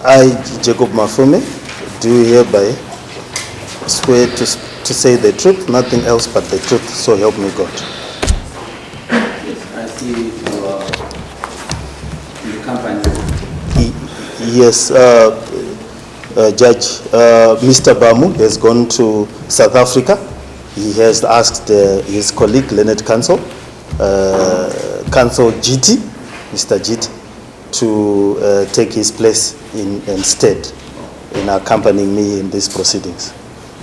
I, Jacob Mafume, do hereby swear to say the truth, nothing else but the truth, so help me God. Yes, I see you are in the company. Yes, Judge, Mr. Bamu has gone to South Africa. He has asked his colleague, Learned Counsel, Counsel GT, Mr. GT, to take his place instead in accompanying me in these proceedings.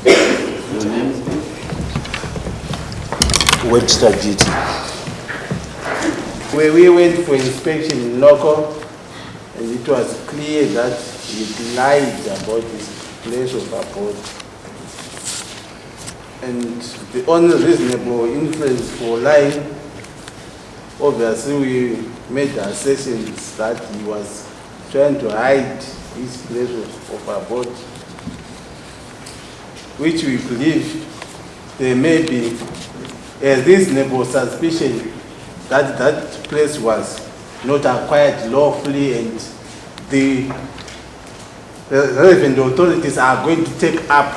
Your name is please? Webster GT. Where we went for inspection in local, and it was clear that he lied about his place of abode. And the only reasonable inference for lying, obviously we made the assertions that he was trying to hide his place of abode, which we believe there may be a reasonable suspicion that that place was not acquired lawfully, and the relevant authorities are going to take up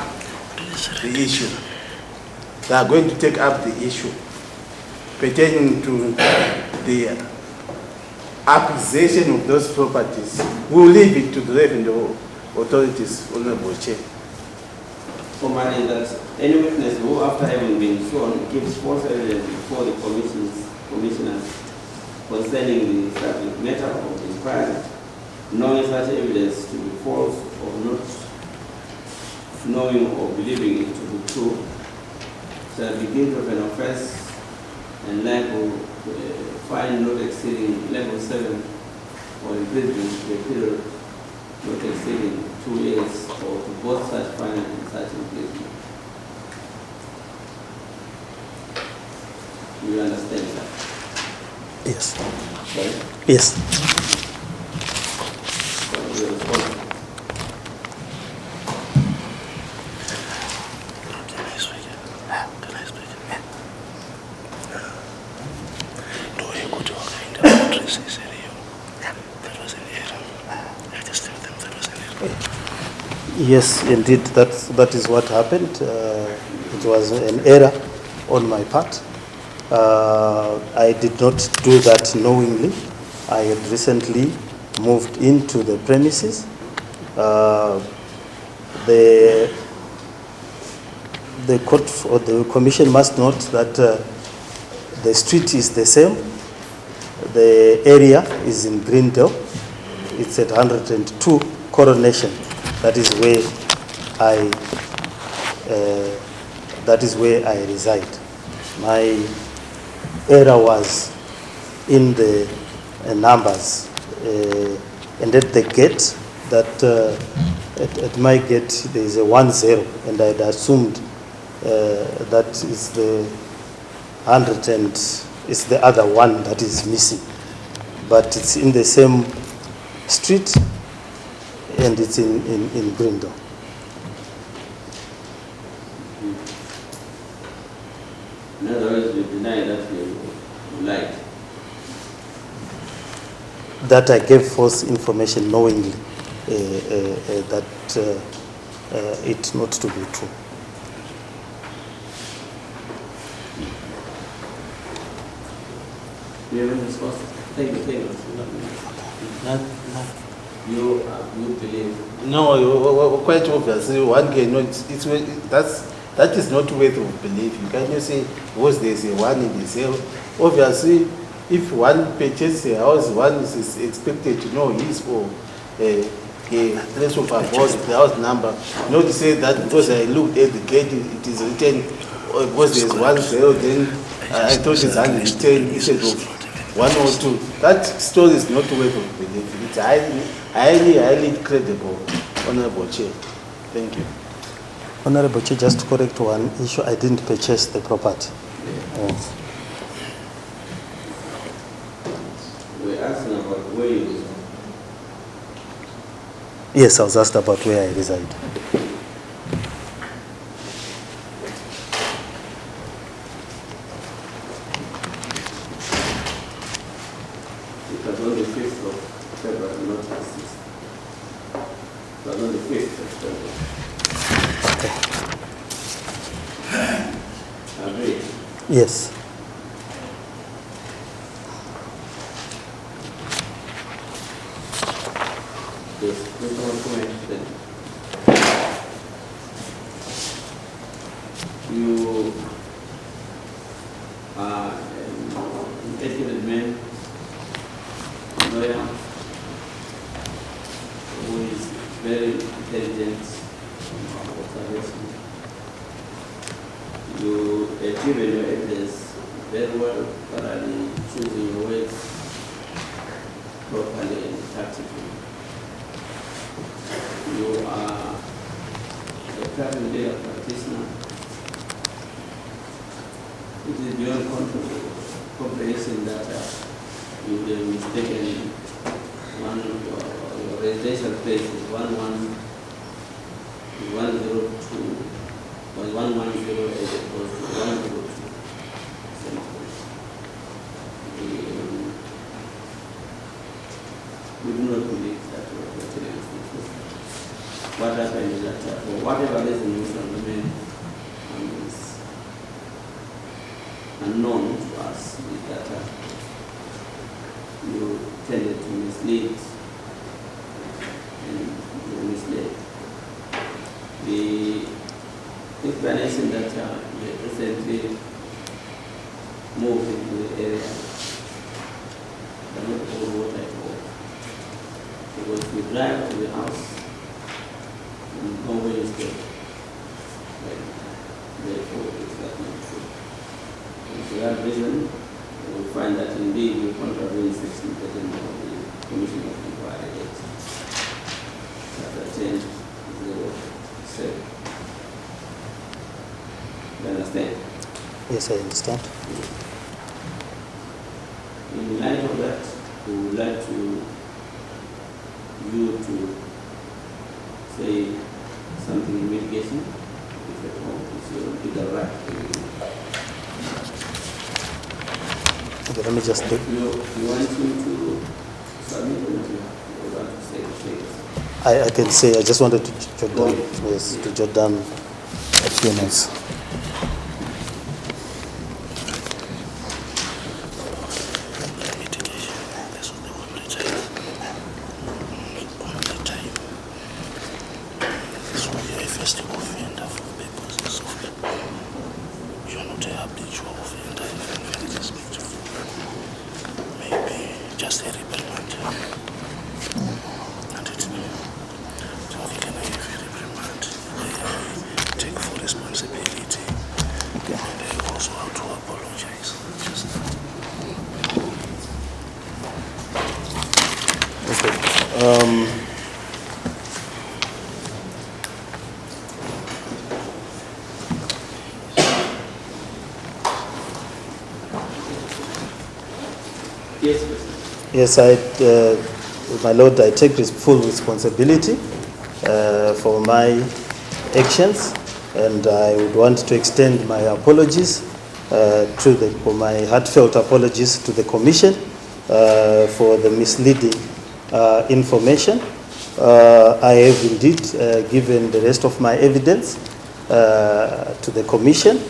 the issue. They are going to take up the issue pertaining to the acquisition of those properties. We will leave it to the relevant authorities, Honorable Chair. Formally, that any witness who, after having been sworn, gives false evidence before the commissioners concerning the subject matter of the inquiry, knowing such evidence to be false or not knowing or believing it to be true, shall be guilty of an offense and liable to a fine not exceeding level 7 or imprisonment for a period not exceeding 2 years, or to both such fine and such imprisonment. You understand that? Yes. Sorry? Yes. Yes, indeed, that is what happened. It was an error on my part. I did not do that knowingly. I had recently moved into the premises. The court or the commission must note that the street is the same. The area is in Greendale. It's at 102 Coronation. That is where I reside. My error was in the numbers, and at the gate, that at my gate there is a 10, and I had assumed that is the 100 and it's the other one that is missing, but it's in the same street and it's in Grindon. In other words, you deny that you lied. That I gave false information knowingly, that it not to be true. You have any response? Thank you. You believe? No, quite obviously, one cannot. That is not worth of belief. You cannot say, was there a one in the sale? Obviously, if one purchases a house, one is expected to know his or a place of abode, the house number. Not to say that because I looked at the gate, it is written, because there is one sale, then I thought it's 110 instead of 102. That story is not worth of belief. It's highly credible, Honorable Chair. Thank you. Honorable Chair, just to correct one issue, I didn't purchase the property. Yes. We're asking about where you reside. Yes, I was asked about where I reside. It was on the 5th of February, not the 6th. was on the 5th of February. Agreed? Yes. Yes, Mr. Mafume, then. You are an educated man, lawyer, who is very intelligent in observation. You have given your evidence very well, thoroughly choosing your words properly and tactfully. You are a private legal practitioner. It is beyond comprehension that you have mistaken one of your residential place is 102 or 110 as opposed to 102. We do not believe that you are material. What happened is that for whatever reason you shall remain unknown to us, is that you tended to mislead and you misled. The explanation that you recently moved into the area cannot hold water at all. Because we drive to the house and know where you stay. Therefore, it's not true. And for that reason, you will find that indeed you contravene section 13 of the Commission of Inquiry Act. Chapter 10, 07. You understand? Yes, I understand. In light of that, we would like you to say something in mitigation, if at all, it's your legal right. Okay, let me just do. You want him to submit what you want to say? I can say, I just wanted to jot down, yes, to jot down a few notes. Just a reprimand. And it's me. So we can have a reprimand. Take full responsibility. And I also have to apologize. Okay. Yes, please. Yes, my Lord, I take full responsibility for my actions, and I would want to extend my apologies for my heartfelt apologies to the Commission for the misleading information. I have indeed given the rest of my evidence to the Commission,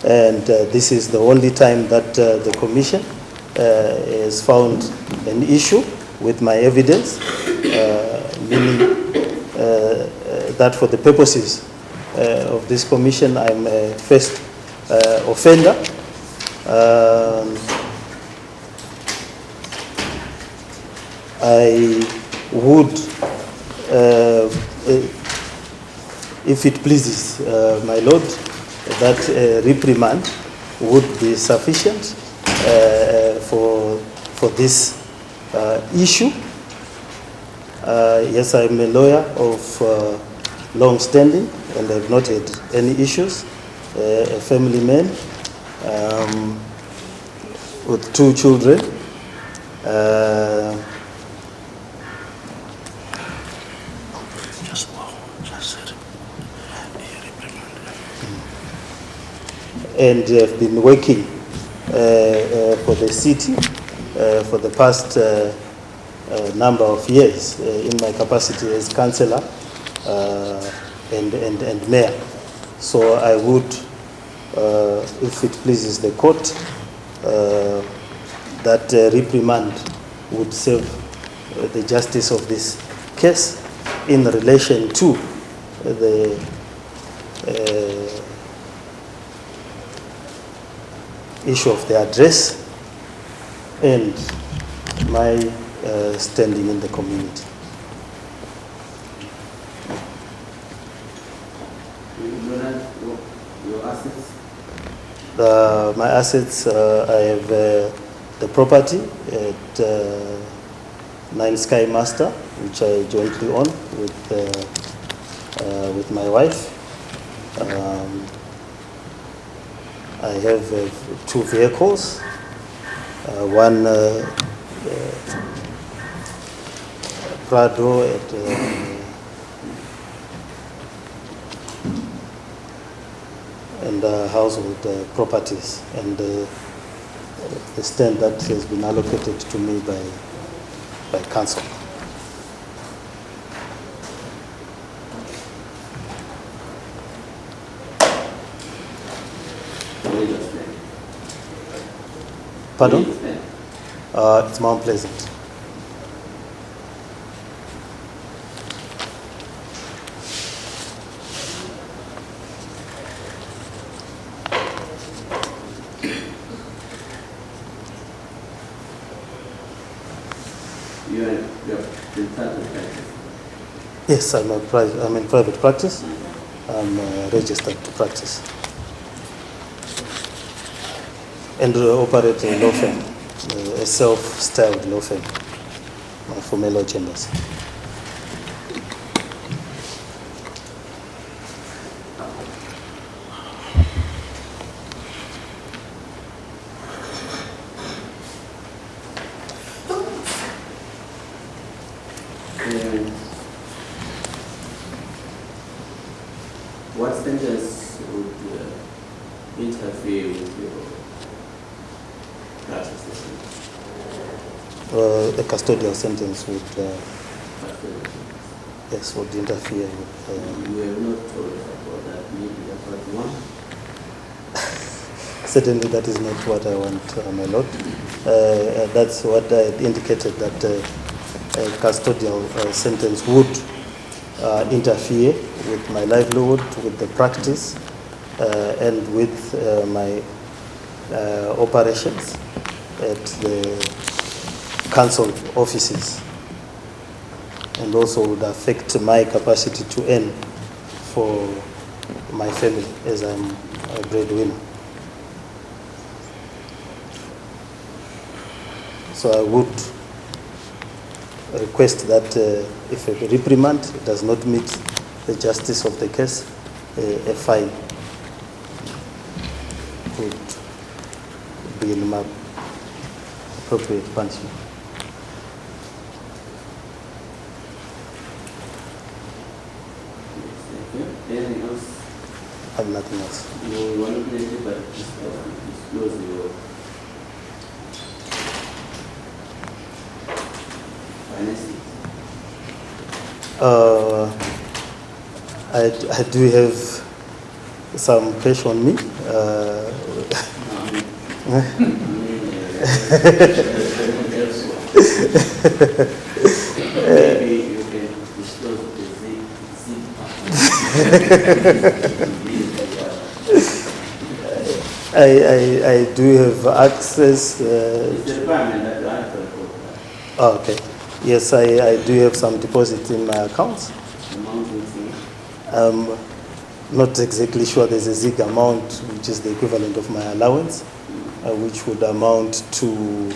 and this is the only time that the Commission has found an issue with my evidence, meaning that for the purposes of this commission, I'm a first offender. I would, if it pleases my Lord, that reprimand would be sufficient for this issue. Yes, I'm a lawyer of long standing and I've not had any issues. A family man with 2 children. And have been working for the city for the past number of years in my capacity as councillor and mayor. So I would, if it pleases the court, that reprimand would serve the justice of this case in relation to the issue of the address and my standing in the community. Your assets? My assets, I have the property at 9 Sky Master, which I jointly own with my wife. I have 2 vehicles, one Prado at and household properties, and the stand that has been allocated to me by council. Pardon? It's Mount Pleasant. You're in private practice? Yes, I'm in private practice. I'm registered to practice and operate a law firm, a self-styled law firm, Mafume Law Chambers. What sentence would interfere with your practice? A custodial sentence would, yes, would interfere with. You have not told us about that. Maybe that's what you want. Certainly, that is not what I want, my lord. That's what I indicated, that a custodial sentence would interfere with my livelihood, with the practice, and with my operations at the council offices, and also would affect my capacity to earn for my family, as I'm a breadwinner. So I would request that if a reprimand does not meet the justice of the case, a fine would be in my appropriate punishment. Anything else? I have nothing else. You want to play it, but disclose your finances. I do have some cash on me. Maybe you can disclose the seed I do have access. It's a requirement that you have to report that. Oh, okay. Yes, I do have some deposits in my accounts. Amount is Not exactly sure. There's a ZIG amount, which is the equivalent of my allowance, which would amount to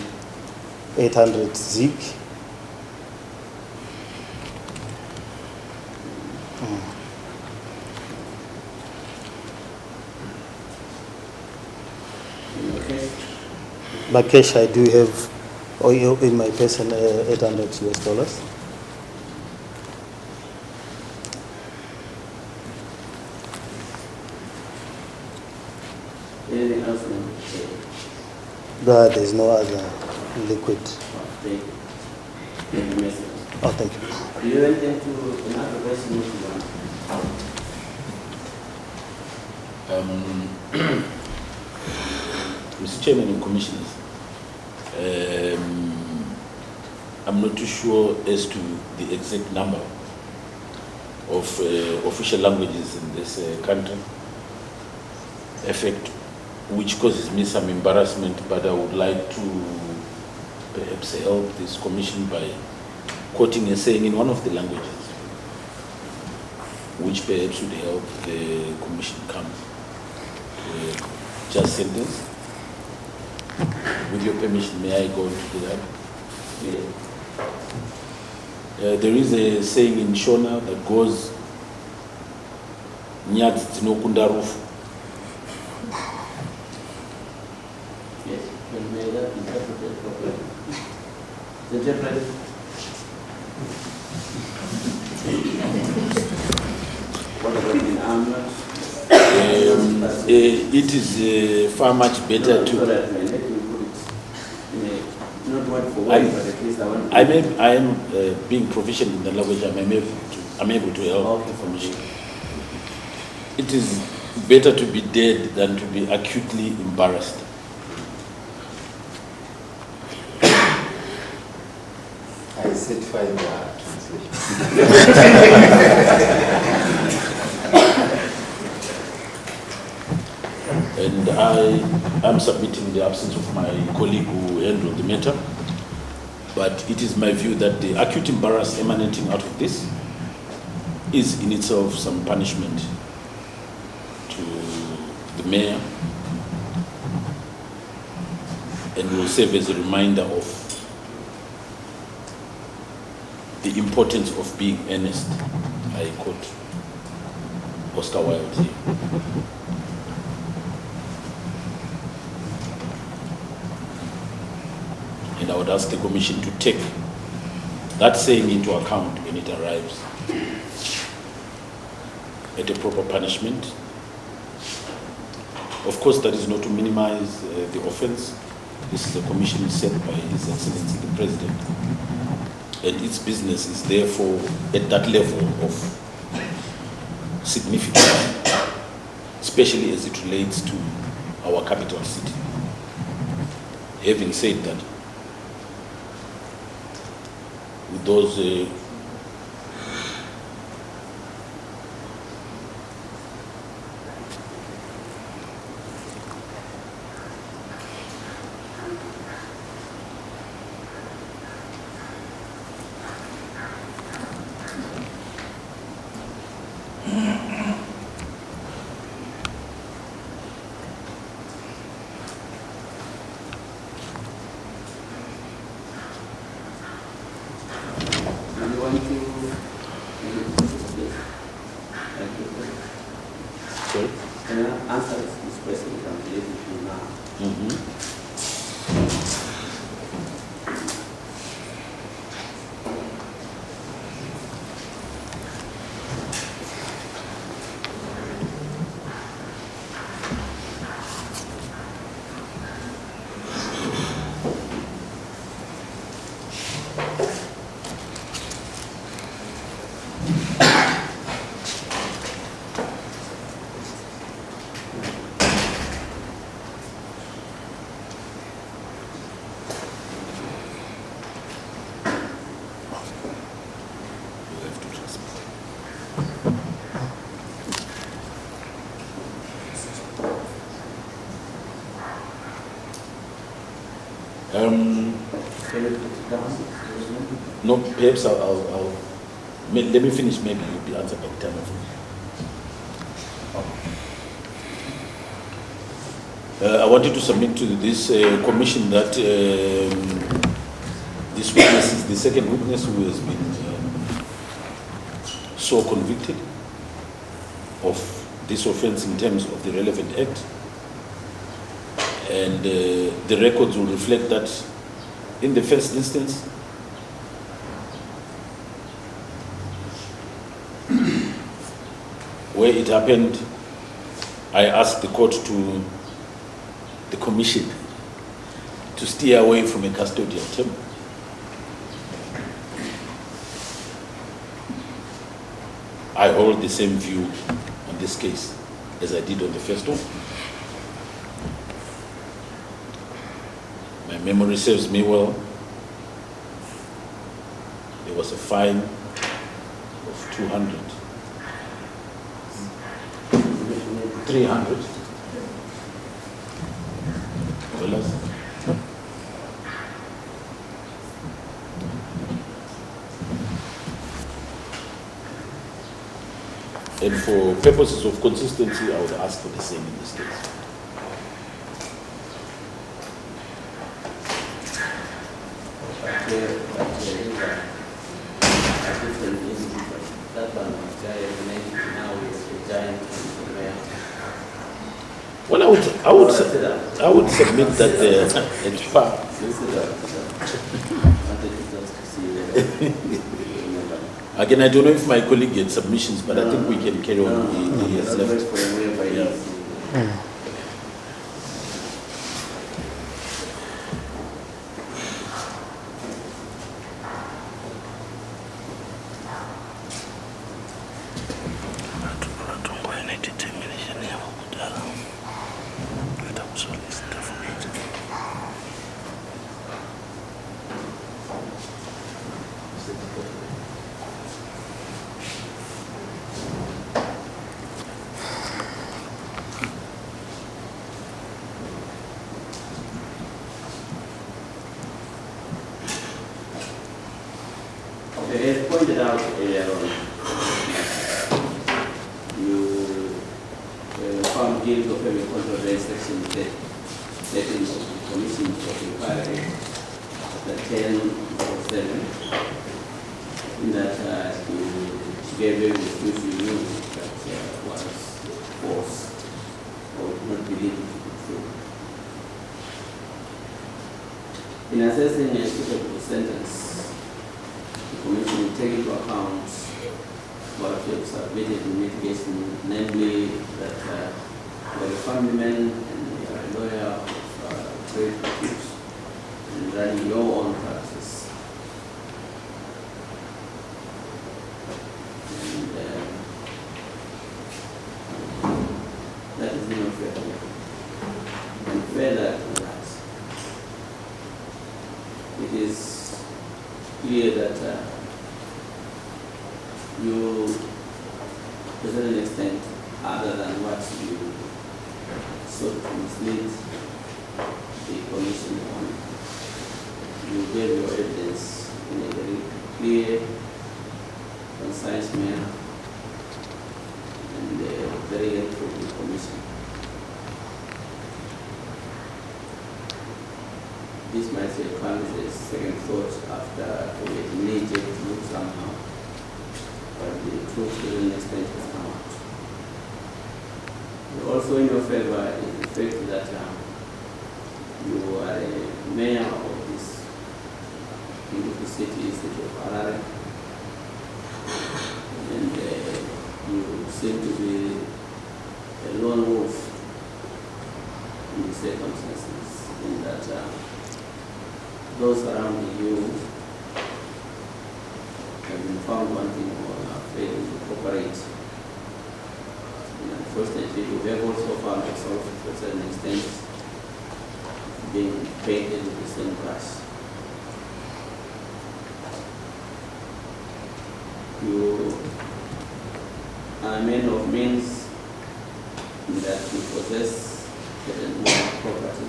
800 ZIG. okay. My cash, I do have in my person $800 US. Anything else? There's no other liquid. Thank you. Thank you, Mr. Oh, thank you. Do you have anything to another question, Mr. Mr. Chairman and Commissioners, I'm not too sure as to the exact number of official languages in this country, effect which causes me some embarrassment, but I would like to perhaps help this commission by quoting a saying in one of the languages, which perhaps would help the commission come to a just sentence. With your permission, may I go into that? Yeah. There is a saying in Shona that goes, "Nyadzi dzinokunda rufu." Yes, can may that interpreted properly. Interpret. What about in Amla? It is far much better to. So that may let me put it in a, not word for word, but at least I want to. I am being proficient in the language. I'm able to help information. It is better to be dead than to be acutely embarrassed. I certify the translation. And I am submitting the absence of my colleague who handled the matter. But it is my view that the acute embarrassment emanating out of this is in itself some punishment to the mayor, and will serve as a reminder of the importance of being earnest. I quote Oscar Wilde here. And I would ask the Commission to take that saying into account when it arrives at a proper punishment. Of course, that is not to minimize the offense. This is a commission set by His Excellency the President, and its business is therefore at that level of significance, especially as it relates to our capital city. Having said that, with those answer this question I'm related to now. no, perhaps let me finish, maybe you'll be answered by the time I wanted to submit to this commission that this witness is the second witness who has been so convicted of this offense in terms of the relevant act. And the records will reflect that in the first instance, where it happened, I asked the court to, the commission, to steer away from a custodial term. I hold the same view on this case as I did on the first one. My memory serves me well. There was a fine of 200. 300 dollars. And for purposes of consistency, I would ask for the same in this case. Well, I would submit that at par. Again, I don't know if my colleague had submissions, but I think we can carry on. He has left. Yeah. As pointed out earlier on, you found guilty of having contravened section 13 of the Commission of Inquiry, the 10 of 7, in that you gave evidence which you knew that was false or did not believe it to be true. In assessing a suitable sentence, the Commission will take into account what you have submitted in mitigation, namely that you are a family man and you are a lawyer of trade practice and running your own practice. And that is not fair. And further to that, it is clear that you, to a certain extent, other than what you sought to mislead the Commission on, you gave your evidence in a very clear, concise manner, and very helpful to the Commission. This might come as a second thought after we need to look somehow, but the truth to an extent has come out. Also in your favor is the fact that you are a mayor of this beautiful city of Harare, and you seem to be a lone wolf in the circumstances, in that those around you have been found wanting or are failing to cooperate. And unfortunately, you have also found yourself to a certain extent being painted with the same brush. You are a man of means in that you possess certain property.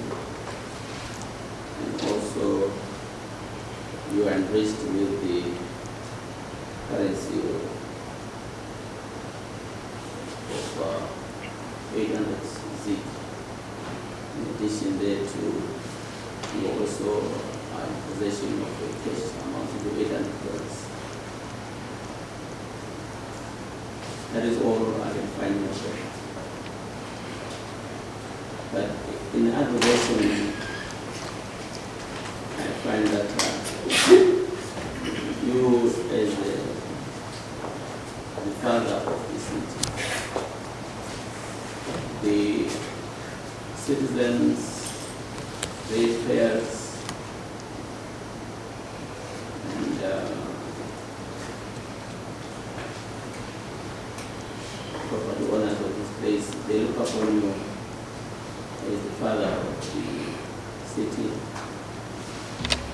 And also, you are enriched with the currency of 800 Zik. In addition thereto, you also are in possession of a cash amounting to $800. That is all I can find in your record. But in aggregation, I find that you, as the father of the city, the citizens, ratepayers, and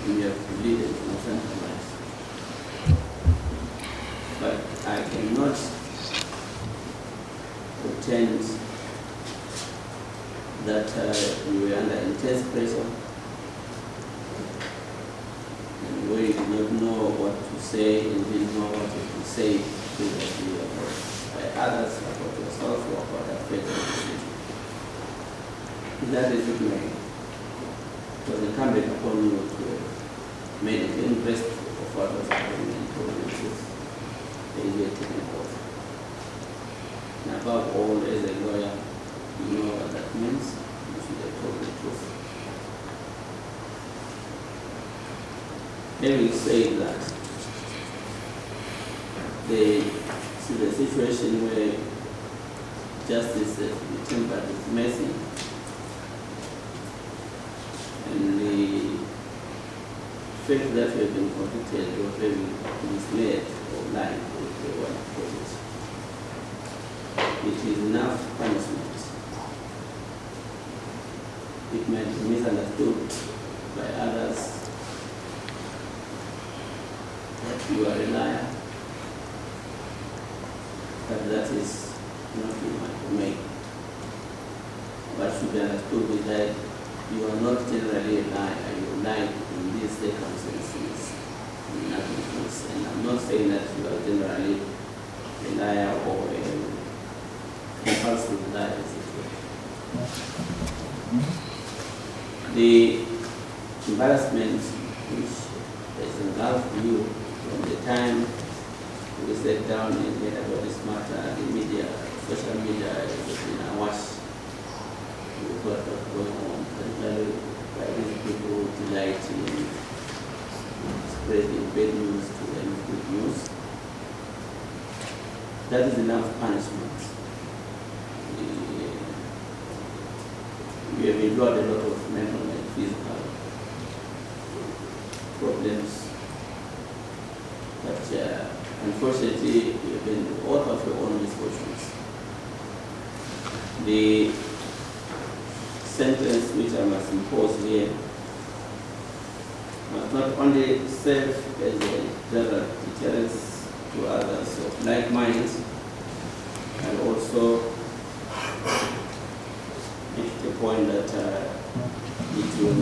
we have pleaded innocent rights. But I cannot pretend that we were under intense pressure and we did not know what to say and didn't know what to say previously by others, about yourself, or about the fate of the decision. That is it, it was incumbent upon you to make the interest of what was happening in provinces the immediate taken off. And above all, as a lawyer, you know what that means. You should have told the truth. Having said that, the situation where justice has been tempered with mercy, and the fact that we have been convicted of having misled or lied, if they want to put it is enough punishment. It might be misunderstood by others that you are a liar, but that is not in my domain. What should be understood is that you are not generally a liar, you lie in these circumstances, nothing else. And I'm not saying that you are generally a liar or a compulsive liar. The embarrassment which has engulfed you from the time we sat down and heard about this matter, the media, social media has been awash with what was going on, particularly by these people delight in spreading bad news to them good news. That is enough punishment. We have endured a lot of mental and physical problems, but unfortunately, you have been the author of your own misfortunes. The sentence which I must impose here must not only serve as a general deterrence to others of like minds, and also make the point that it will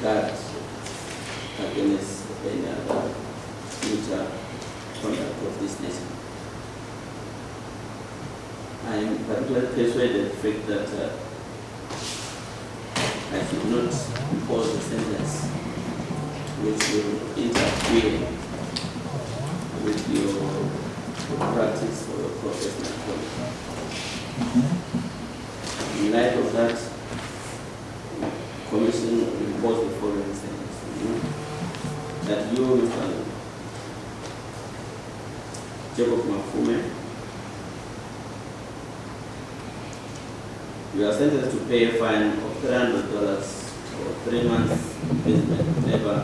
guard against any other future conduct of this nation. I am particularly persuaded of the fact that I should not impose a sentence which will interfere with your practice or your professional conduct. In light of that, Commission will impose the following sentence on you, that you, Mr. Jacob Mafume, you are sentenced to pay a fine of $300 for 3 months imprisonment, never,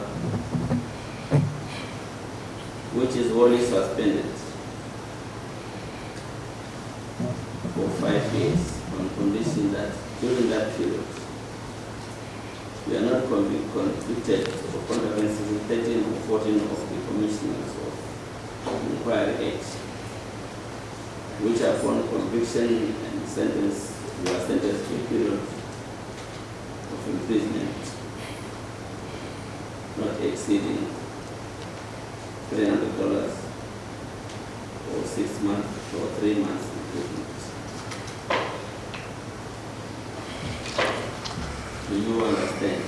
which is wholly suspended for 5 years on condition that during that period you are not convicted of contraventions in 13 or 14 of the Commissioners of Inquiry Act, which upon conviction and sentence you are sentenced to a period of imprisonment not exceeding $300 or 6 months or 3 months imprisonment. Do you understand?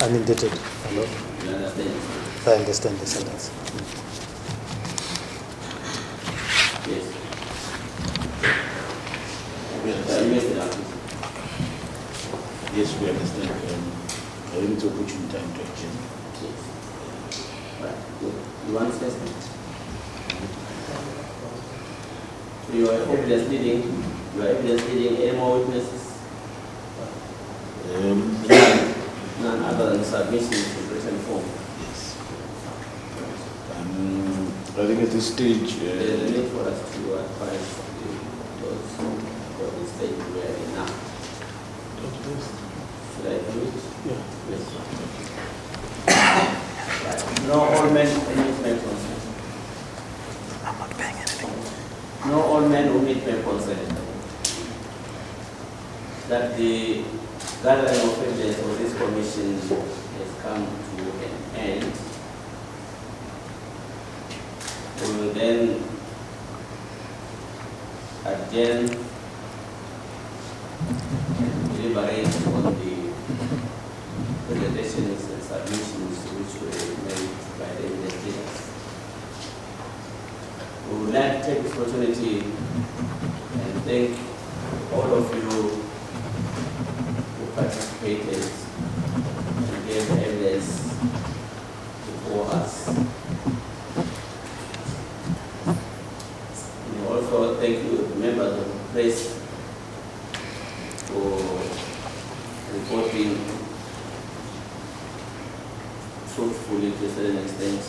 I'm indebted. Hello? You understand? I understand the sentence. Yes. Yes, we understand. I need to put you in time to action. Yes. Right. Good. You want to say something? You are evidence leading. You are evidence leading any more witnesses? None other than submissions in written form. Yes. I think at this stage, there is a need for us to advise those for the stage where enough Should I do it? Yeah. Yes. No all men who meet my consent. I'm not paying anything. No all men who meet my consent. That the gathering of evidence of this commission has come to an end. We will then adjourn and deliberate on the presentations and submissions which were made by the investigators. We would like to take this opportunity and thank all of you who participated and gave evidence before us. And also thank you, members of the press, for reporting truthfully to a certain extent.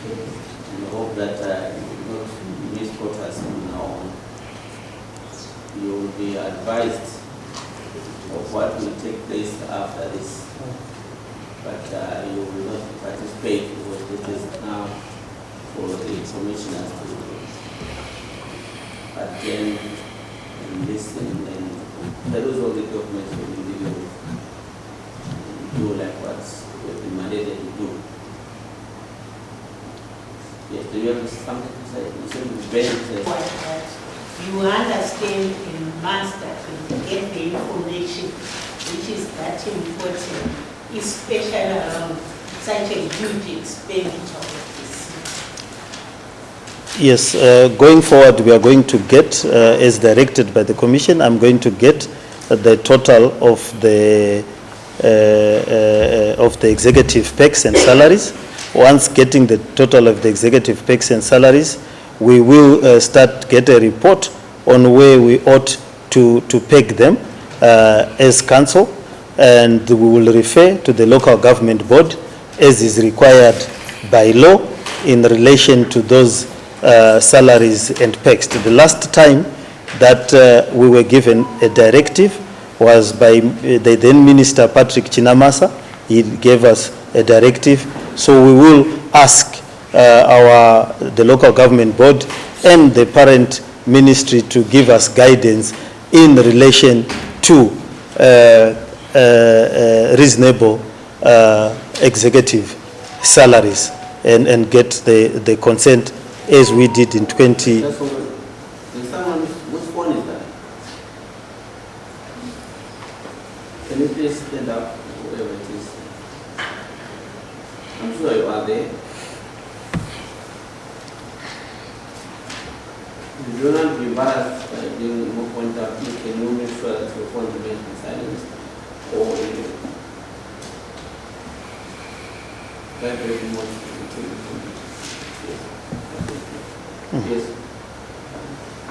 And I hope that you will not misquote us from now on. You will be advised of what will take place after this. But you will not participate because this is now for the commissioners to attend and listen and peruse all the documents we will deal with. Do like what we've been mandated to do. Yes, do you have something to say? You said it's very interesting. You understand and master and get the information which is that important, especially around such a huge expenditure of this. Yes, going forward, we are going to get, as directed by the Commission, I'm going to get the total of the executive packs and salaries. Once getting the total of the executive packs and salaries, we will get a report on where we ought to peg them as council, and we will refer to the local government board as is required by law in relation to those salaries and packs. The last time that we were given a directive was by the then Minister Patrick Chinamasa. He gave us a directive, so we will ask the local government board and the parent ministry to give us guidance in relation to reasonable executive salaries and get the consent as we did in 20. Just hold on. There's someone, which phone is that? Can you please stand up, whatever it is? I'm sure you are there. You do not be embarrassed by being more point out. Can you make sure that your phone remains silent? Or very much. Yes.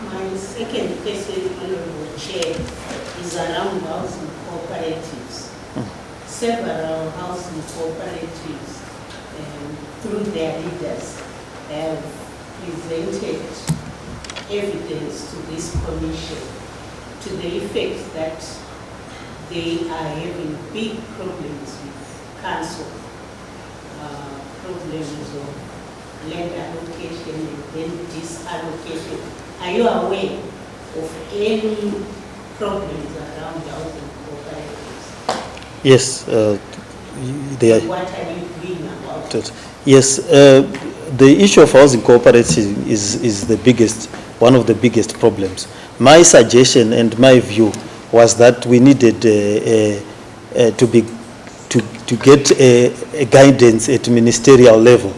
My second question, Honorable Chair, is around housing cooperatives. Several housing cooperatives, through their leaders, have presented evidence to this commission to the effect that they are having big problems with council, problems of land allocation and then disallocation. Are you aware of any problems around housing cooperatives? Yes, they are. What are you doing about it? Yes, the issue of housing cooperatives is the biggest, one of the biggest problems. My suggestion and my view was that we needed to get a guidance at ministerial level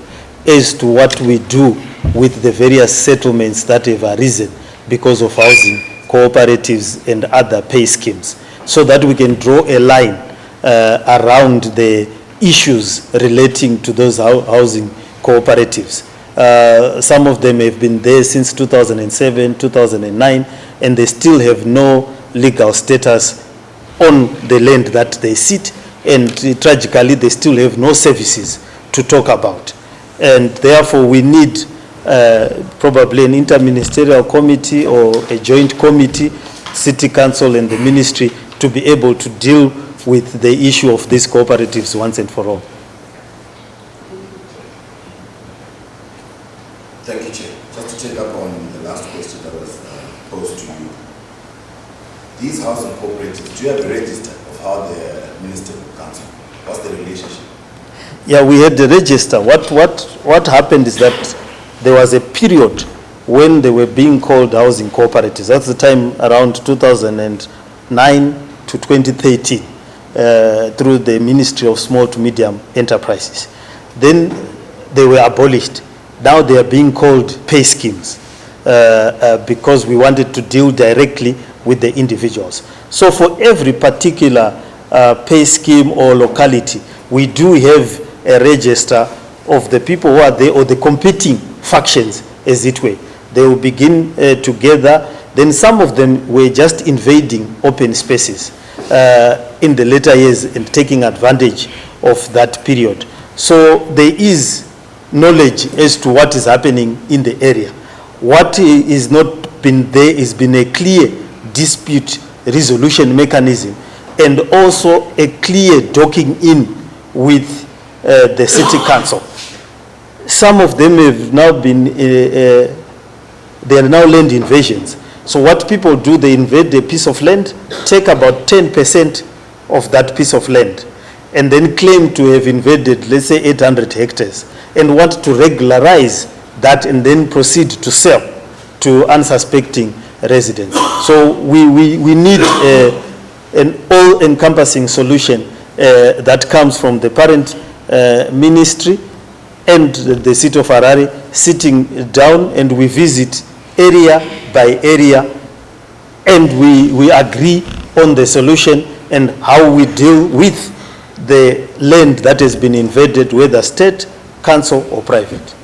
as to what we do with the various settlements that have arisen because of housing cooperatives and other pay schemes, so that we can draw a line around the issues relating to those housing cooperatives. Some of them have been there since 2007, 2009, and they still have no legal status on the land that they sit, and tragically they still have no services to talk about. And therefore we need probably an interministerial committee or a joint committee, City Council and the ministry, to be able to deal with the issue of these cooperatives once and for all. Thank you, Chair. Just to take up on the last question that was posed to you. These housing cooperatives, do you have a register of how they are administered with council? What's the relationship? Yeah, we had the register. What happened is that there was a period when they were being called housing cooperatives. That's the time around 2009 to 2013 through the Ministry of Small to Medium Enterprises. Then they were abolished. Now they are being called pay schemes because we wanted to deal directly with the individuals. So for every particular pay scheme or locality, we do have a register of the people who are there, or the competing factions, as it were. They will begin together. Then some of them were just invading open spaces in the later years and taking advantage of that period. So there is knowledge as to what is happening in the area. What is not been there is been a clear dispute resolution mechanism and also a clear docking in with the city council. Some of them have now been, they are now land invasions. So what people do, they invade a piece of land, take about 10% of that piece of land, and then claim to have invaded, let's say, 800 hectares, and want to regularize that and then proceed to sell to unsuspecting residents. So we need an all-encompassing solution that comes from the parent ministry and the city of Harare, sitting down, and we visit area by area, and we agree on the solution and how we deal with the land that has been invaded, whether state, council, or private.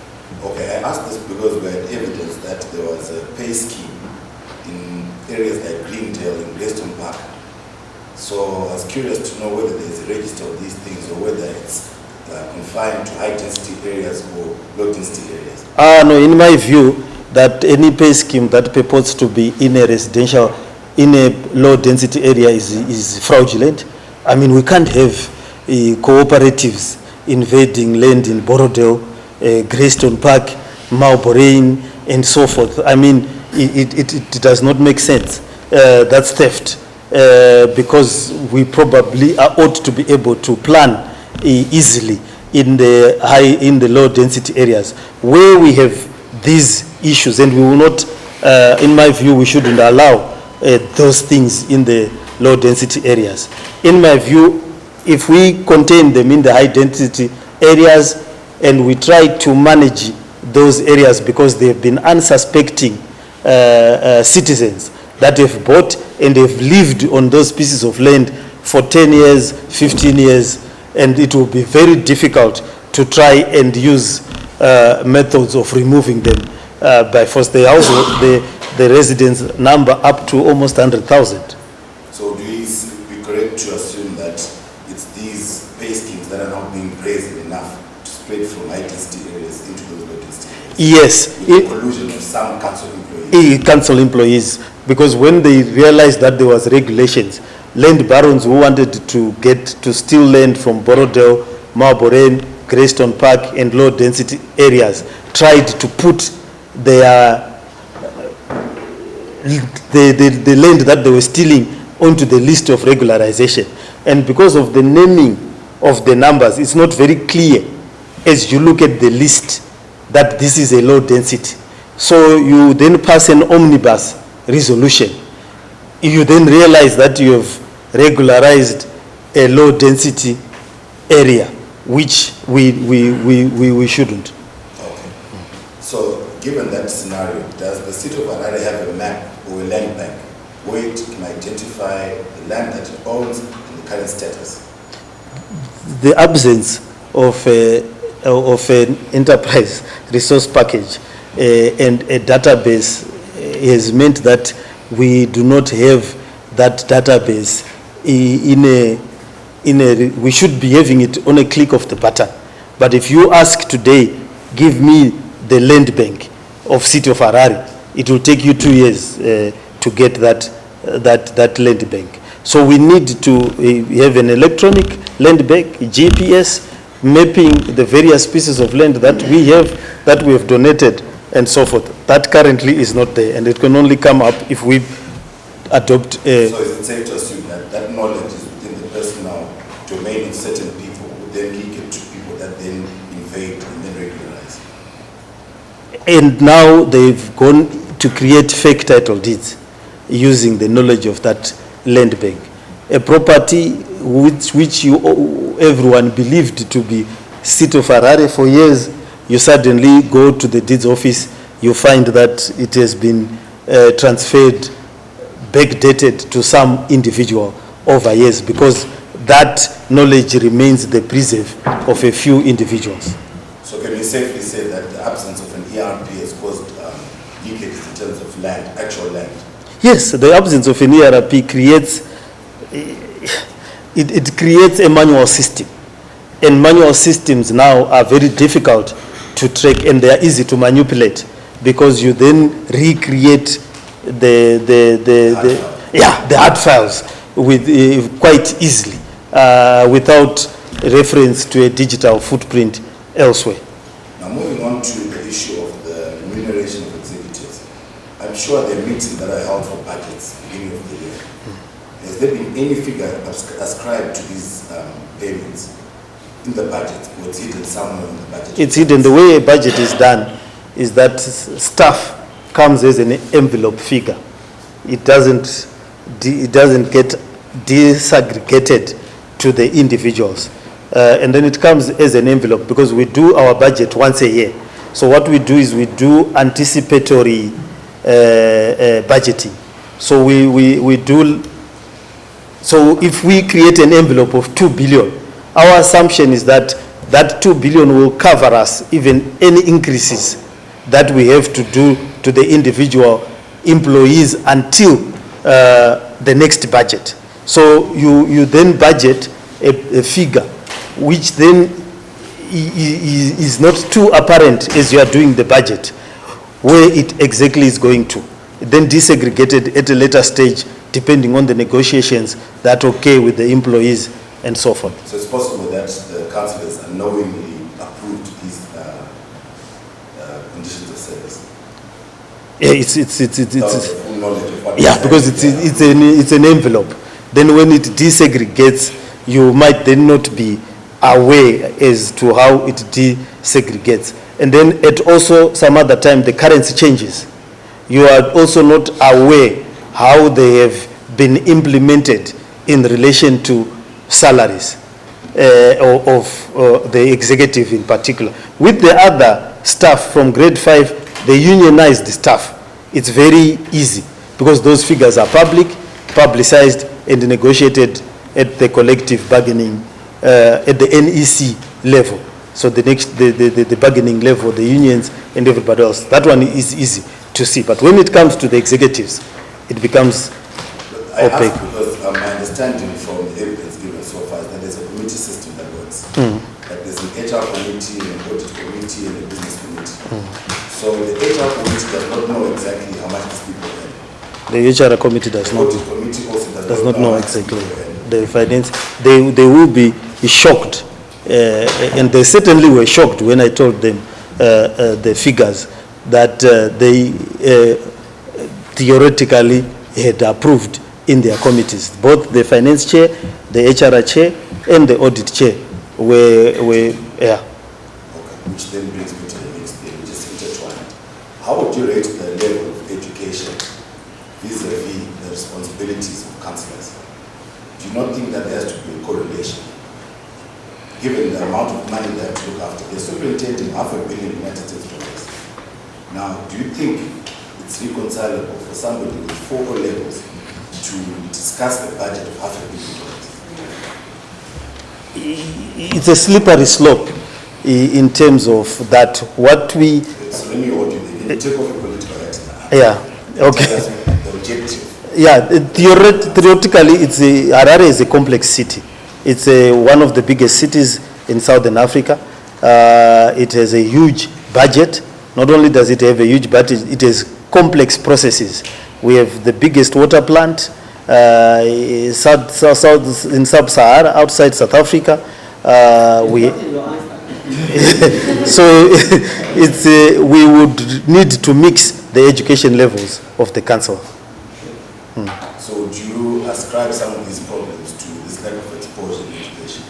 Okay, I asked this because we had evidence that there was a pay scheme in areas like Greendale and Greystone Park. So I was curious to know whether there's a register of these things or whether it's confined to high-density areas or low-density areas. No, in my view, that any pay scheme that purports to be in a residential, in a low-density area is fraudulent. I mean, we can't have cooperatives invading land in Borodale, Greystone Park, Mauborain, and so forth. I mean, it does not make sense. That's theft, because we probably ought to be able to plan easily in the low density areas where we have these issues, and we will not, in my view, we shouldn't allow those things in the low density areas. In my view, if we contain them in the high density areas and we try to manage those areas, because they have been unsuspecting citizens that have bought and have lived on those pieces of land for 10 years, 15 years, and it will be very difficult to try and use methods of removing them by force. The residents number up to almost 100,000. So do you be correct to assume that it's these pay schemes that are not being brazen enough to spread from high-density areas into those low-density areas? Yes. With the collusion of some council employees? Council employees, because when they realized that there was regulations, land barons who wanted to get to steal land from Borodale, Mauborain, Greystone Park, and low-density areas tried to put their the land that they were stealing onto the list of regularization. And because of the naming of the numbers, it's not very clear as you look at the list that this is a low density. So you then pass an omnibus resolution. You then realize that you have regularized a low density area, which we shouldn't. Okay. So given that scenario, does the city of Harare have a map or a land bank where it can identify the land that it owns and the current status? The absence of an enterprise resource package and a database has meant that we do not have that database we should be having it on a click of the button. But if you ask today, give me the land bank of City of Harare, it will take you 2 years to get that land bank. So we need to have an electronic land bank, GPS, mapping the various pieces of land that we have donated, and so forth. That currently is not there, and it can only come up if we adopt a... So is it safe to assume that that knowledge is within the personal domain of certain people, who then leak it to people that then invade and then regularize? And now they've gone to create fake title deeds using the knowledge of that land bank. A property which everyone believed to be seat of Harare for years, you suddenly go to the deeds office, you find that it has been transferred, backdated to some individual over years, because that knowledge remains the preserve of a few individuals. So can we safely say that the absence of an ERP has caused leakages in terms of land, actual land? Yes, the absence of an ERP creates, it creates a manual system. And manual systems now are very difficult to track, and they are easy to manipulate, because you then recreate the hard files with quite easily without reference to a digital footprint elsewhere. Now moving on to the issue of the remuneration of executives, I'm sure there are meetings that are held for budgets beginning of the year. Has there been any figure ascribed to these payments in the budget, or it's hidden somewhere in the budget? It's hidden. The way a budget is done is that staff comes as an envelope figure. It doesn't get disaggregated to the individuals. And then it comes as an envelope, because we do our budget once a year. So what we do is we do anticipatory budgeting. So we do, so if we create an envelope of 2 billion, our assumption is that that 2 billion will cover us even any increases that we have to do to the individual employees until the next budget. So you then budget a figure which then is not too apparent as you are doing the budget, where it exactly is going to. Then disaggregated at a later stage, depending on the negotiations that okay with the employees and so forth. So it's possible that the councillors unknowingly approved these conditions of service? Yeah, it's full knowledge of what yeah, because it's an envelope. Then when it disaggregates, you might then not be aware as to how it desegregates. And then at also some other time the currency changes. You are also not aware how they have been implemented in relation to salaries of the executive in particular. With the other staff from grade 5, the unionized staff, it's very easy, because those figures are publicized and negotiated at the collective bargaining, at the NEC level. So the bargaining level, the unions and everybody else, that one is easy to see. But when it comes to the executives, it becomes opaque. Ask because my understanding from the evidence given so far is that there's a committee system that works. That there's an HR committee, an audit committee, and a business committee. So the HR committee does not know exactly how much these people earn. The HR committee does not. The audit committee also does not know exactly the finance. They will be shocked, and they certainly were shocked when I told them the figures that they theoretically had approved in their committees. Both the finance chair, the HR chair, and the audit chair were yeah. Okay, which then brings me to the next thing, which is intertwined. How would you rate the level of education vis-a-vis the responsibilities of councillors? Do you not think that there has to be a correlation? Given the amount of money they have to look after, they're superintending $500 million United States dollars. Now, do you think it's reconcilable for somebody with 4 levels to discuss the budget of $500 million? It's a slippery slope in terms of that. What we... So let me hold you. They take off a political action. Yeah, okay. That's the objective. Yeah, theoretically, Harare is a complex city. It's one of the biggest cities in Southern Africa. It has a huge budget. Not only does it have a huge budget, it has complex processes. We have the biggest water plant, in Sub-Sahara, outside South Africa. We so it's we would need to mix the education levels of the council. So do you ascribe some of these problems to this lack of exposure in education?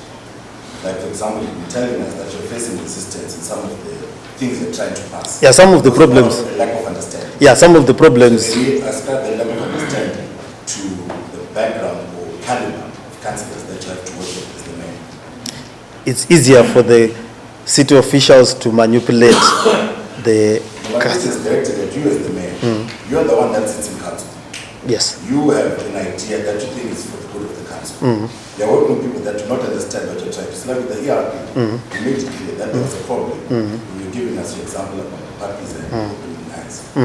Like, for example, you're telling us that you're facing resistance in some of the things you're trying to pass. Yeah, some of the problems. The lack of understanding. Yeah, some of the problems. So we ascribe the lack of understanding to the background or caliber of councillors that you have to work with as the mayor. It's easier for the city officials to manipulate the. But this is directed at you as the mayor. You're the one that sits in council. Yes. You have an idea that you think is for the good of the council. You're working with people that do not understand what you're trying to say. Like with the ERP, you made it clear that there was a problem. You're giving us your example about the puppies and opening eyes. Do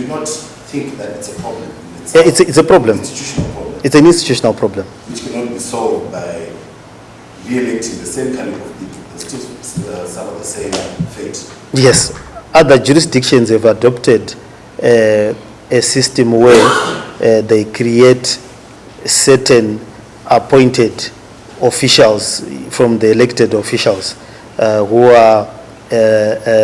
you not think that it's a problem? It's a problem. Institutional problem. It's an institutional problem. Which cannot be solved by re-electing the same caliber of people, still some of the same fate. Yes. Other jurisdictions have adopted a system where they create certain appointed officials from the elected officials who are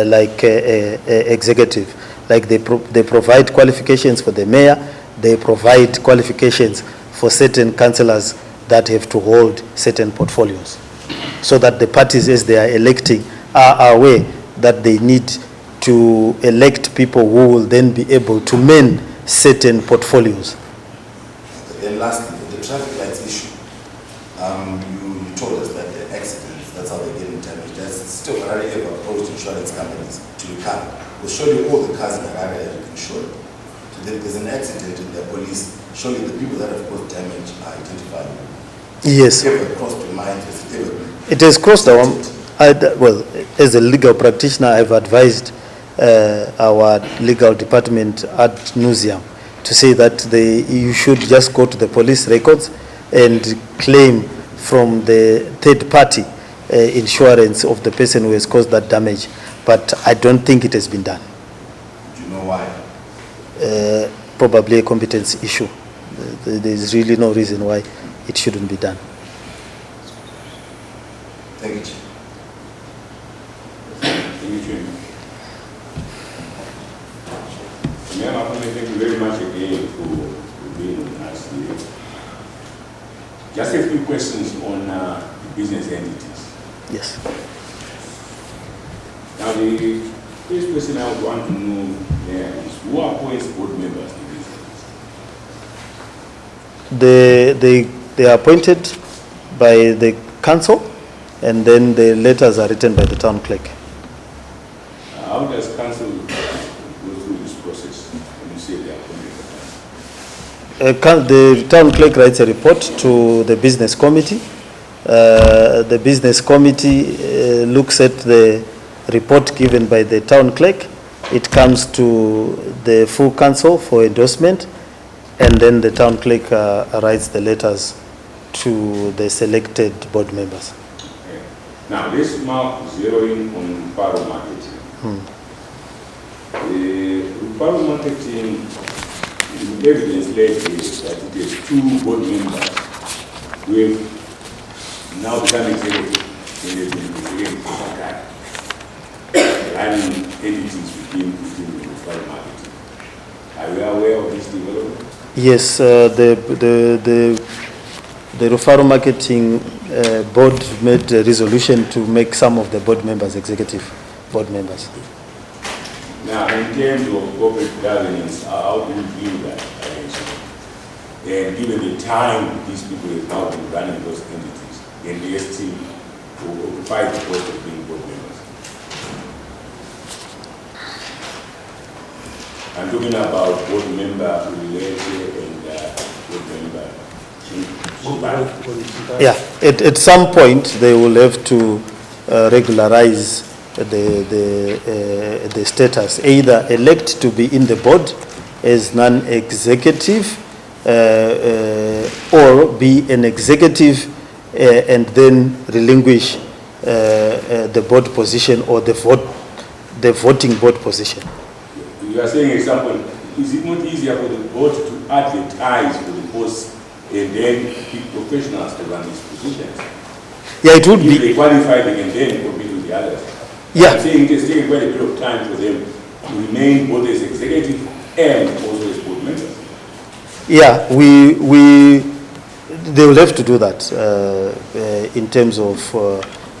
like executive. Like they provide qualifications for the mayor, they provide qualifications for certain councillors that have to hold certain portfolios, so that the parties, as they are electing, are aware that they need to elect people who will then be able to man certain portfolios. Then lastly, the traffic lights issue, you told us that the accidents, that's how they get damaged. There's still Harare ever approached insurance companies to recover. We'll show you all the cars in Harare that you can show you. So there's an accident in the police, show you the people that have caused damage are identified. Yes. Ever crossed your mind? It has crossed our. Well, as a legal practitioner, I've advised our legal department ad nauseam to say that you should just go to the police records and claim from the third party insurance of the person who has caused that damage. But I don't think it has been done. Do you know why? Probably a competence issue. There's really no reason why it shouldn't be done. Thank you, Chief. Mafume, thank you very much again for being with us today. Just a few questions on the business entities. Yes. Now, the first question I would want to know there is who appoints board members in these entities? They are appointed by the council, and then the letters are written by the town clerk. How does council go through this process when you say they are appointed? The town clerk writes a report to the business committee. The business committee looks at the report given by the town clerk. It comes to the full council for endorsement, and then the town clerk writes the letters to the selected board members. Okay. Now, let's now zero in on Paro marketing. The Paro marketing evidence lately that it is 2 board members who have now become executive and they've been executive for some time, running entities within the Paro marketing. Are you aware of this development? Yes, the Rufaro Marketing Board made a resolution to make some of the board members executive board members. Now, in terms of corporate governance, how do you view that? And given the time these people have now been running those entities, and they still occupy the post of being board members. I'm talking about board member related and board member. Yeah, at some point they will have to regularize the status, either elect to be in the board as non-executive or be an executive and then relinquish the board position or the voting board position. You are saying, example, is it not easier for the board to advertise for the post and then pick professionals to run these positions. Yeah, it would If be. they qualify, they can then compete with the others. Yeah. I'm saying it has taken quite a bit of time for them to remain both as executive and also as board members. Yeah, they will have to do that in terms of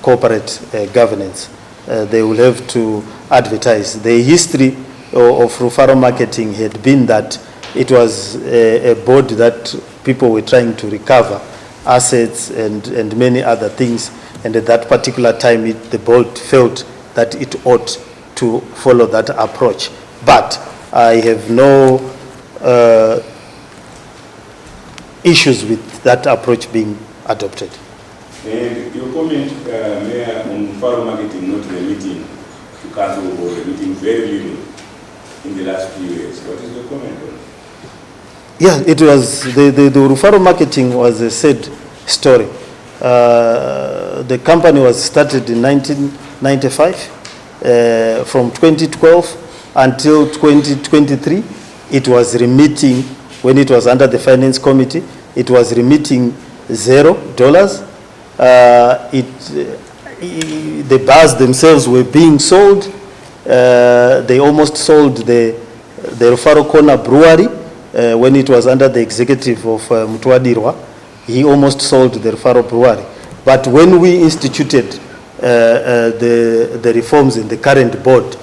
corporate governance. They will have to advertise. The history of Rufaro Marketing had been that it was a board that people were trying to recover assets and many other things, and at that particular time the board felt that it ought to follow that approach. But I have no issues with that approach being adopted. And your comment, Mayor, on Rufaro Marketing not remitting to council or remitting very little in the last few years. What is your comment on it? Yeah, it was, the Rufaro Marketing was a sad story. The company was started in 1995. From 2012 until 2023, it was remitting, when it was under the Finance Committee, it was remitting $0. The bars themselves were being sold. They almost sold the Rufaro Corner Brewery when it was under the executive of Mutwadirwa. He almost sold the Rufaro Brewery. But when we instituted the reforms in the current board,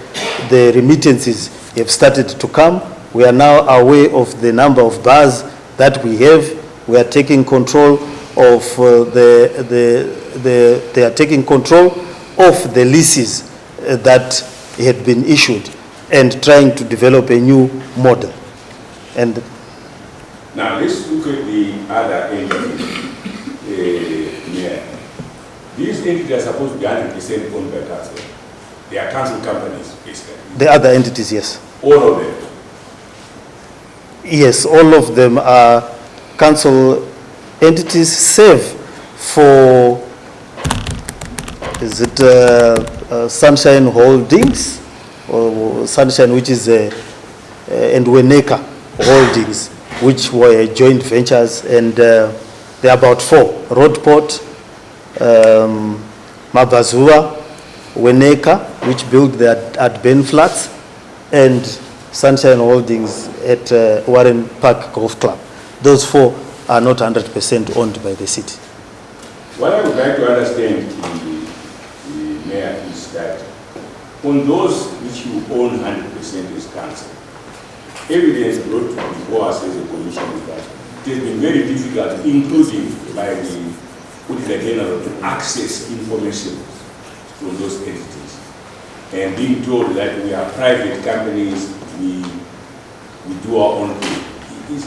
the remittances have started to come. We are now aware of the number of bars that we have. We are taking control of they are taking control of the leases that had been issued and trying to develop a new model. And now let's look at the other entities. These entities are supposed to be 100% owned by council. They are council companies, basically. the other entities, yes. All of them. Yes, all of them are council entities, save for, is it Sunshine Holdings, or Sunshine, which is and Weneka Holdings, which were joint ventures, and there are about 4: Roadport, Mabazua, Weneka, which built the Adben flats, and Sunshine Holdings at Warren Park Golf Club. Those 4 are not 100% owned by the city. What I would like to understand, the Mayor, is that on those which you own 100% as council, evidence brought before us as a commission is that it has been very difficult, including by the Auditor General, to access information from those entities. And being told that we are private companies, we do our own thing. Is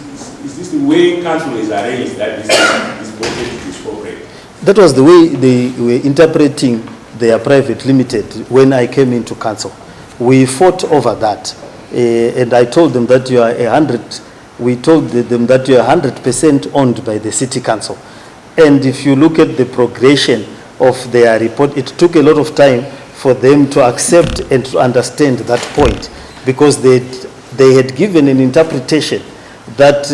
this the way council is arranged, that this both entities operate? That was the way they were interpreting their private limited when I came into council. We fought over that, and I told them that you are 100% owned by the city council. And if you look at the progression of their report, it took a lot of time for them to accept and to understand that point, because they had given an interpretation that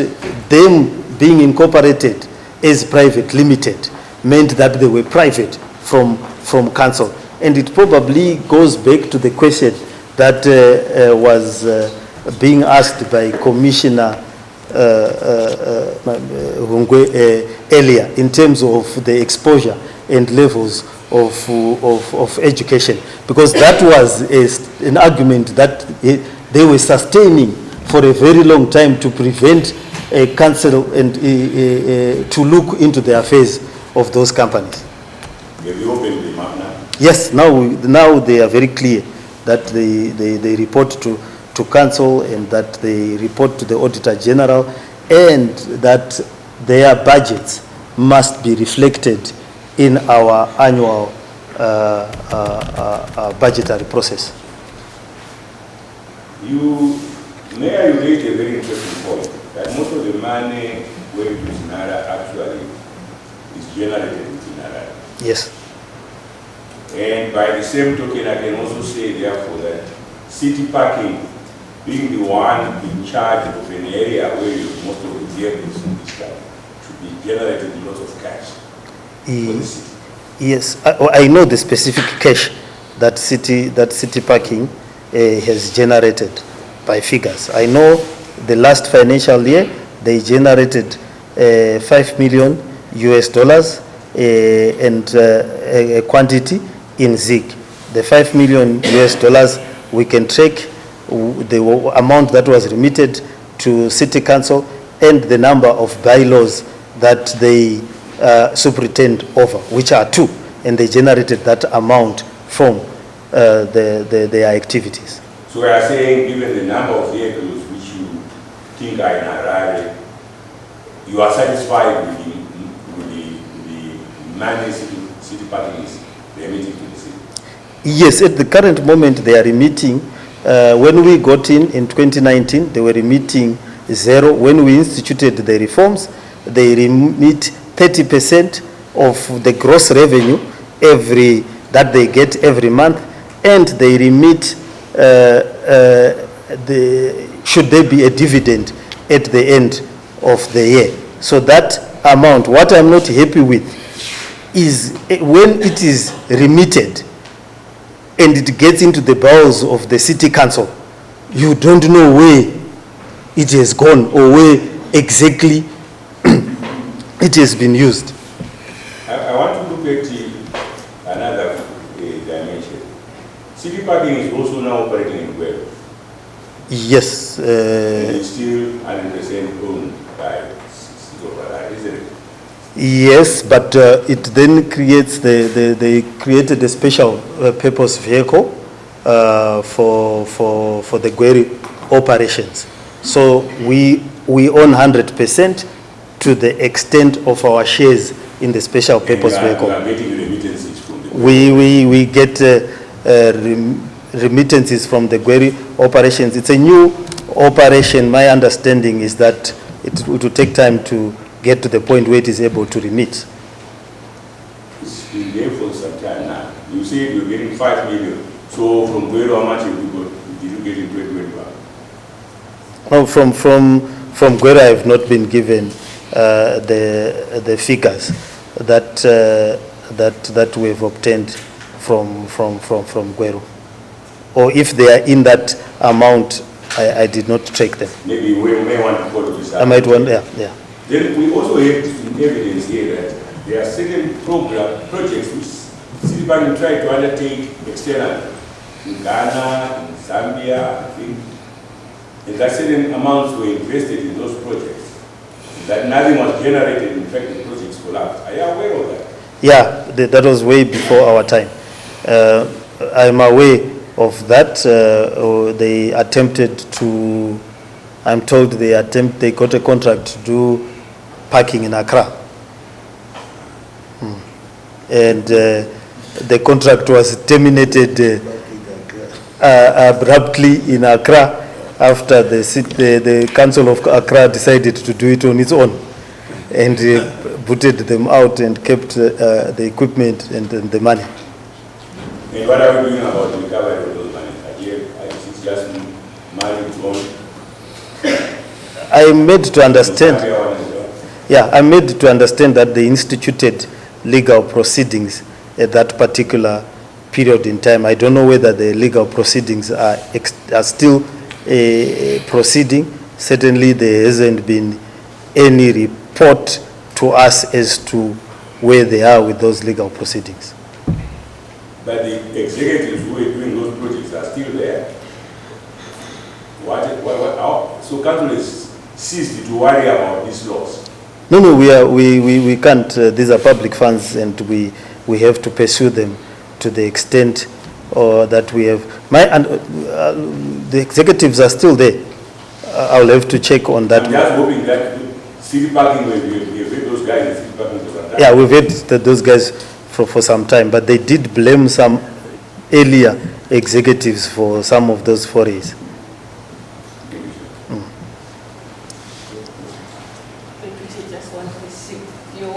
them being incorporated as private limited meant that they were private from council. And it probably goes back to the question that was being asked by Commissioner Hungwe earlier, in terms of the exposure and levels of education, because that was an argument that they were sustaining for a very long time to prevent a council and to look into the affairs of those companies. Have you opened the map now? Yes, now they are very clear that they report to council, and that they report to the Auditor General, and that their budgets must be reflected in our annual budgetary process. Mayor, you raised a very interesting point, that most of the money going to Sinara actually is generated in Sinara. Yes. And by the same token, I can also say, therefore, that city parking, being the one in charge of an area where most of the vehicles in this town, should it generated lots of cash for the city. Yes, I know the specific cash that city parking has generated by figures. I know the last financial year they generated $5 million and a quantity in ZIG. The $5 million we can track the amount that was remitted to City Council and the number of bylaws that they superintend over, which are 2, and they generated that amount from their activities. So we are saying, given the number of vehicles which you think are in Harare, you are satisfied with the money city parking is remitting to the city? Yes, at the current moment they are remitting. When we got in 2019, they were remitting 0. When we instituted the reforms, they remit 30% of the gross revenue that they get every month, and they remit should there be a dividend at the end of the year. So that amount, what I'm not happy with is when it is remitted and it gets into the bowels of the City Council, you don't know where it has gone or where exactly it has been used. I want to look at another dimension. City parking is also now operating in Guero. Yes. And it's still 100% owned by City of Harare, isn't it? Yes, but it then creates they created a special purpose vehicle for the Guero operations. So we own 100% to the extent of our shares in the special purpose vehicle. You are getting remittances from the We get remittances from the Guero operations. It's a new operation. My understanding is that it will take time to get to the point where it is able to remit. It's been there for some time now. You say you're getting 5 million. So from Guero, how much did you get in 2021? No, from Guero, I have not been given the figures that we have obtained from Guero, or if they are in that amount. I did not track them. Maybe we may want to follow this up. I might want, yeah. Then we also have evidence here that there are certain projects which City Bank tried to undertake externally in Ghana, in Zambia, I think, and that certain amounts were invested in those projects. That nothing was generated, in fact, the projects collapsed. Are you aware of that? Yeah, that was way before our time. I'm aware of that. They attempted to, I'm told they got a contract to do parking in Accra. And the contract was terminated abruptly in Accra after the Council of Accra decided to do it on its own, and booted them out and kept the equipment and the money. And what are we doing about the recovery of those money? It's just money gone. I'm made to understand. Yeah, I'm made to understand that they instituted legal proceedings at that particular period in time. I don't know whether the legal proceedings are still proceeding. Certainly, there hasn't been any report to us as to where they are with those legal proceedings. But the executives who are doing those projects are still there. So council has ceased to worry about these laws. No, we can't. These are public funds, and we have to pursue them to the extent that we have. The executives are still there. I'll have to check on that. I'm just hoping that city parking will be those guys in city parking for some time. Yeah, we've had those guys for some time, but they did blame some earlier executives for some of those forays. Just one question. Your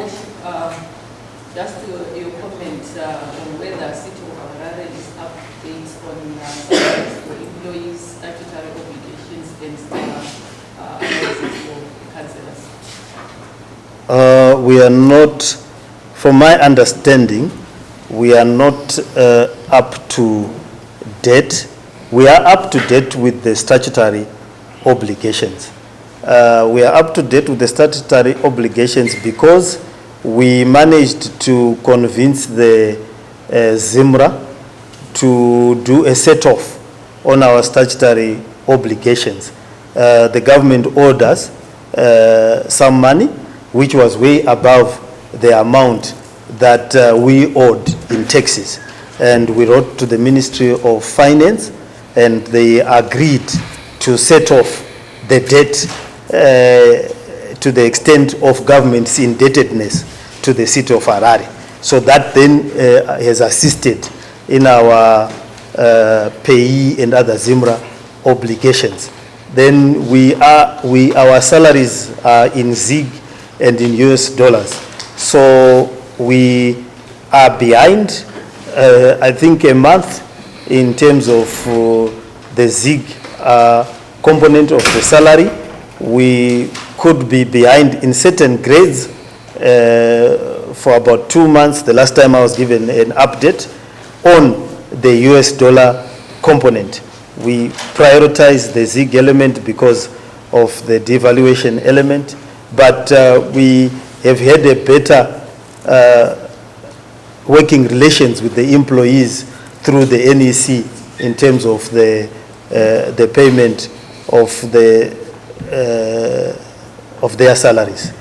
comment on whether City of Harare is up to date on for employees, statutory obligations, and allowances for councillors. We are not, from my understanding, we are not up to date. We are up to date with the statutory obligations. We are up to date with the statutory obligations because we managed to convince the ZIMRA to do a set-off on our statutory obligations. The government owed us some money, which was way above the amount that we owed in taxes. And we wrote to the Ministry of Finance, and they agreed to set off the debt to the extent of government's indebtedness to the city of Harare. So that then has assisted in our payee and other ZIMRA obligations. Then our salaries are in ZiG and in US dollars. So we are behind, I think, a month in terms of the ZiG component of the salary. We could be behind in certain grades for about 2 months. The last time I was given an update on the US dollar component. We prioritize the ZiG element because of the devaluation element, but we have had a better working relations with the employees through the NEC in terms of the payment of their salaries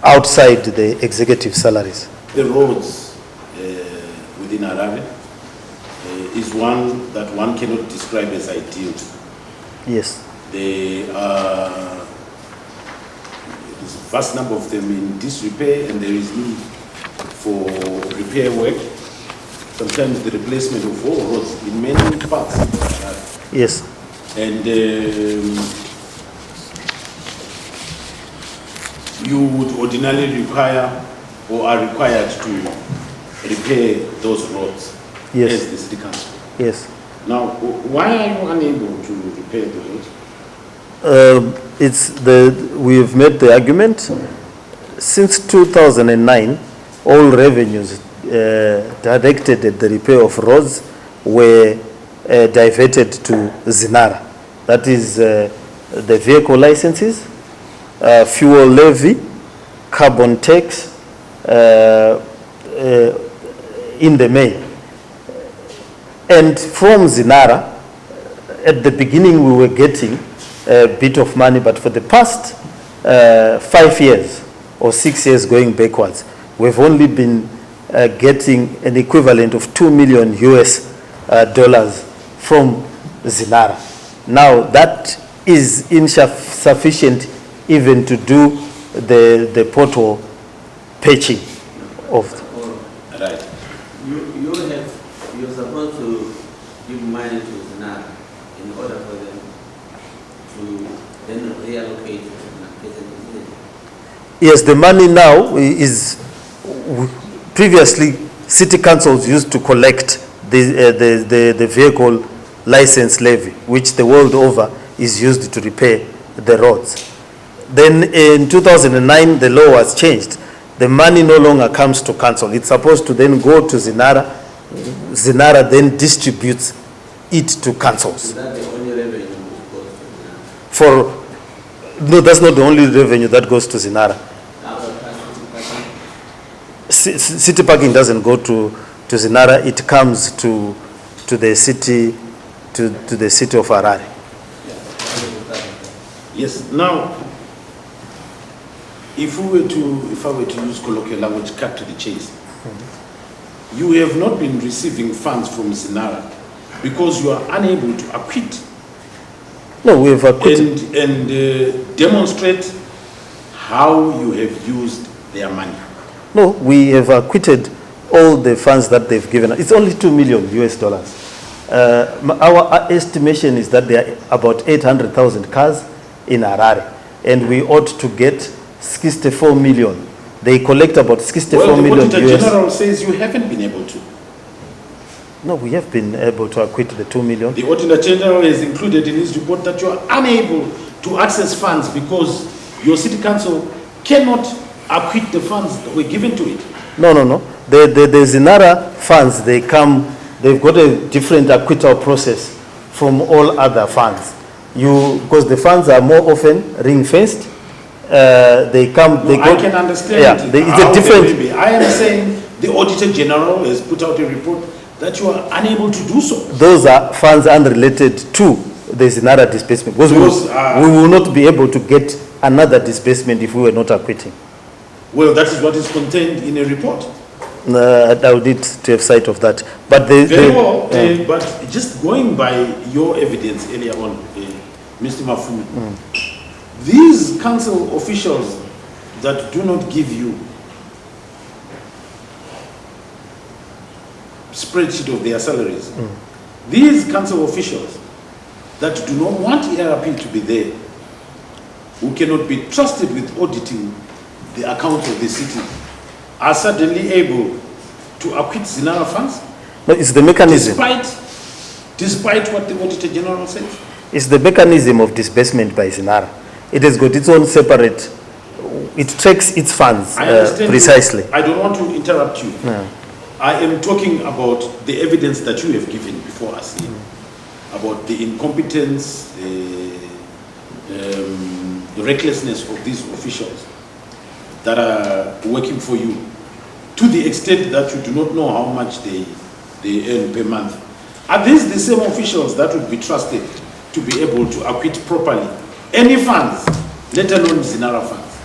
outside the executive salaries. The roads within Harare is one that one cannot describe as ideal. Yes. There are a vast number of them in disrepair, and there is need for repair work. Sometimes the replacement of all roads in many parts. Yes. And you would ordinarily require or are required to repair those roads. Yes. As the city council. Yes. Now, why are you unable to repair the roads? We've made the argument since 2009, all revenues directed at the repair of roads were diverted to ZINARA. That is the vehicle licenses, fuel levy, carbon tax, in the main. And from ZINARA, at the beginning we were getting a bit of money, but for the past 5 years or 6 years going backwards, we've only been getting an equivalent of $2 million US dollars from ZINARA. Now that is insufficient even to do the pothole patching of. Right. You're supposed to give money to ZINARA in order for them to then reallocate it. Yes, the money now is, previously city councils used to collect the vehicle license levy, which the world over is used to repair the roads. Then in 2009, the law was changed. The money no longer comes to council. It's supposed to then go to ZINARA. ZINARA then distributes it to councils. Is that the only revenue that goes to ZINARA? No, that's not the only revenue that goes to ZINARA. City parking doesn't go to ZINARA. It comes to the city to the city of Harare. Yes. Now, if I were to use colloquial language, cut to the chase, you have not been receiving funds from ZINARA because you are unable to acquit. No, we have acquitted. And demonstrate how you have used their money. No, we have acquitted all the funds that they've given us. It's only $2 million US dollars. Our estimation is that there are about 800,000 cars in Harare, and we ought to get 64 million. They collect about 64 million US. The Auditor General says you haven't been able to. No, we have been able to acquit the 2 million. The Auditor General has included in his report that you are unable to access funds because your city council cannot acquit the funds that were given to it. No. The Zinara funds, they've got a different acquittal process from all other funds. Because the funds are more often ring-fenced, I can understand. Yeah, it's a different. I am saying the Auditor General has put out a report that you are unable to do so. Those are funds unrelated to the Zinara disbursement. Because we will not be able to get another disbursement if we were not acquitting. Well, that is what is contained in a report. I would need to have sight of that. But but just going by your evidence earlier on, Mr. Mafume, these council officials that do not give you spreadsheet of their salaries, these council officials that do not want ERP to be there, who cannot be trusted with auditing the accounts of the city, are suddenly able to acquit Zinara funds? No, it's the mechanism. Despite what the Auditor General says? It's the mechanism of disbursement by Zinara. It has got its own separate, it tracks its funds precisely. I don't want to interrupt you. No. I am talking about the evidence that you have given before us here, about the incompetence, the recklessness of these officials that are working for you, to the extent that you do not know how much they earn per month. Are these the same officials that would be trusted to be able to acquit properly any funds, let alone Zinara funds?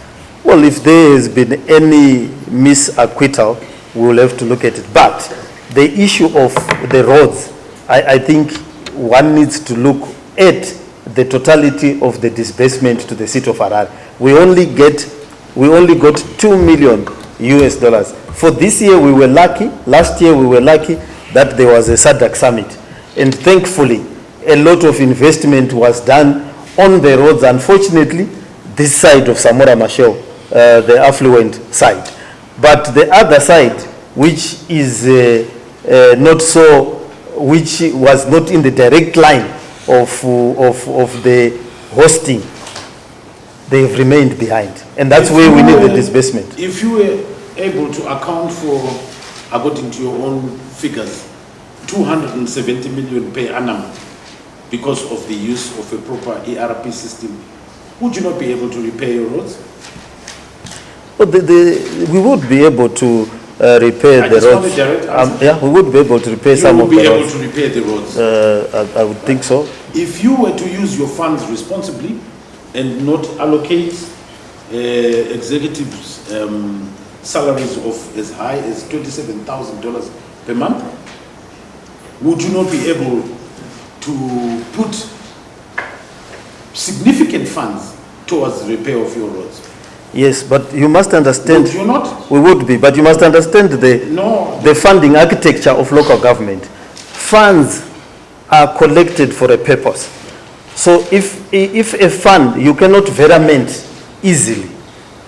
Well, if there has been any misacquittal, we will have to look at it. But the issue of the roads, I think one needs to look at the totality of the disbursement to the city of Harare. We only got $2 million US. For this year, we were lucky. Last year, we were lucky that there was a SADC summit. And thankfully, a lot of investment was done on the roads. Unfortunately, this side of Samora Machel, the affluent side. But the other side, which is which was not in the direct line of the hosting, they have remained behind. And that's where we need the disbursement. If you were able to account for, according to your own figures, 270 million per annum because of the use of a proper ERP system, would you not be able to repair your roads? But we would be able to repair the roads. Yeah, we would be able to repair some of the roads. You would be able to repair the roads? I would think so. If you were to use your funds responsibly and not allocate executives' salaries of as high as $27,000 per month, would you not be able to put significant funds towards the repair of your roads? Yes, but you must understand. Would you not? We would be, but you must understand the funding architecture of local government. Funds are collected for a purpose. So if a fund, you cannot verament easily.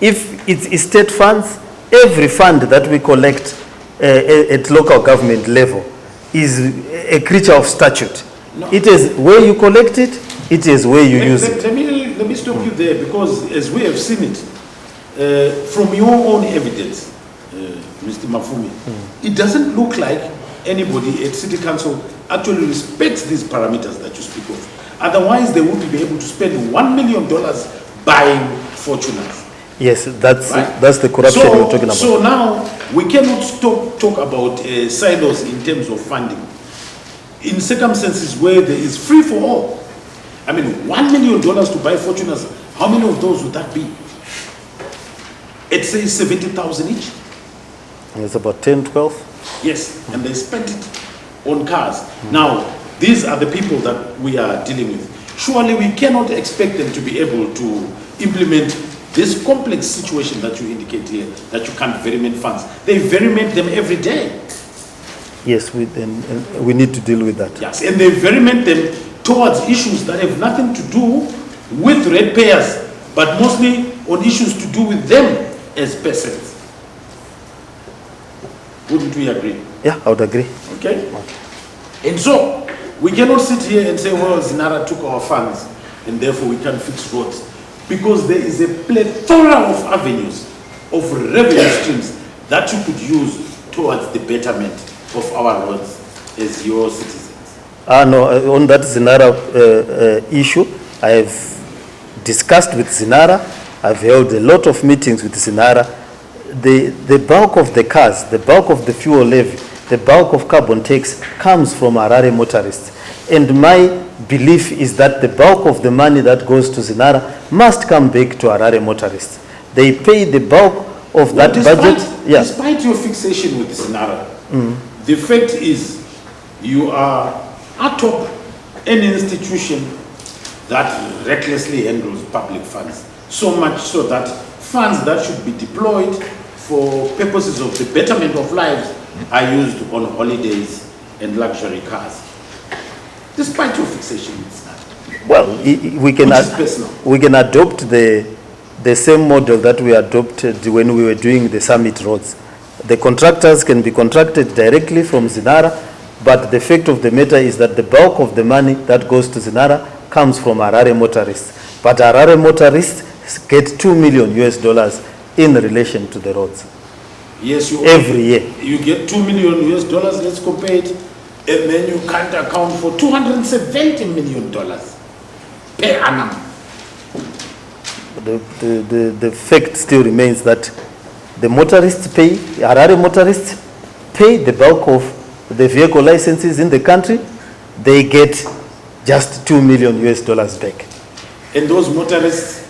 If it's state funds, every fund that we collect at local government level is a creature of statute. No. It is where you collect it, it is where you use it. Let me stop you there, because as we have seen it, from your own evidence, Mr. Mafume, it doesn't look like anybody at City Council actually respects these parameters that you speak of. Otherwise, they wouldn't be able to spend $1 million buying Fortuners. Yes, that's the corruption we're talking about. So now, we cannot talk about silos in terms of funding. In circumstances where there is free for all. I mean, $1 million to buy Fortuners, how many of those would that be? It says 70,000 each. And it's about 10, 12? Yes, and they spent it on cars. Now, these are the people that we are dealing with. Surely we cannot expect them to be able to implement this complex situation that you indicate here, that you can't veriment funds. They veriment them every day. Yes, and we need to deal with that. Yes, and they veriment them towards issues that have nothing to do with ratepayers, but mostly on issues to do with them as persons. Wouldn't we agree? Yeah, I would agree. Okay? And so, we cannot sit here and say, well, Zinara took our funds, and therefore we can't fix roads. because there is a plethora of avenues of revenue streams that you could use towards the betterment of our roads as your citizens. No, on that Zinara issue, I have discussed with Zinara. I've held a lot of meetings with Zinara. The bulk of the cars, the bulk of the fuel levy, the bulk of carbon tax comes from Harare motorists. And my belief is that the bulk of the money that goes to Zinara must come back to Harare motorists. They pay the bulk of that budget. Yeah. Despite your fixation with Zinara, the fact is you are atop an institution that recklessly handles public funds. So much so that funds that should be deployed for purposes of the betterment of lives are used on holidays and luxury cars. Despite your fixation with Zinara. Well, we can adopt the same model that we adopted when we were doing the summit roads. The contractors can be contracted directly from Zinara, but the fact of the matter is that the bulk of the money that goes to Zinara comes from Harare motorists. But Harare motorists get $2 million in relation to the roads. Yes, every year. You get $2 million, let's compare it, and then you can't account for $270 million per annum. The fact still remains that the motorists pay, Harare motorists pay the bulk of the vehicle licenses in the country. They get just $2 million back. And those motorists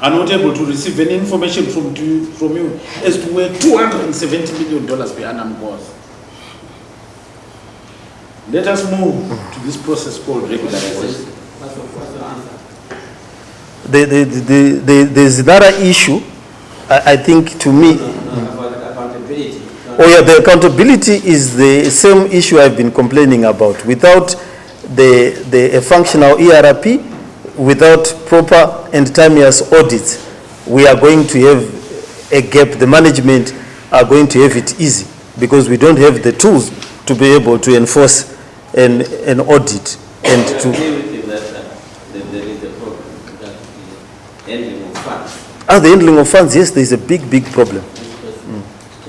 are not able to receive any information from you as to where $270 million per annum goes. Let us move to this process called regularization. The Zinara issue, I think to me... About accountability. Oh yeah, the accountability is the same issue I've been complaining about. Without a functional ERP, without proper and timeous audits, we are going to have a gap. The management are going to have it easy because we don't have the tools to be able to enforce an audit and to... agree with you that there is a problem that the handling of funds. The handling of funds, yes, there is a big problem.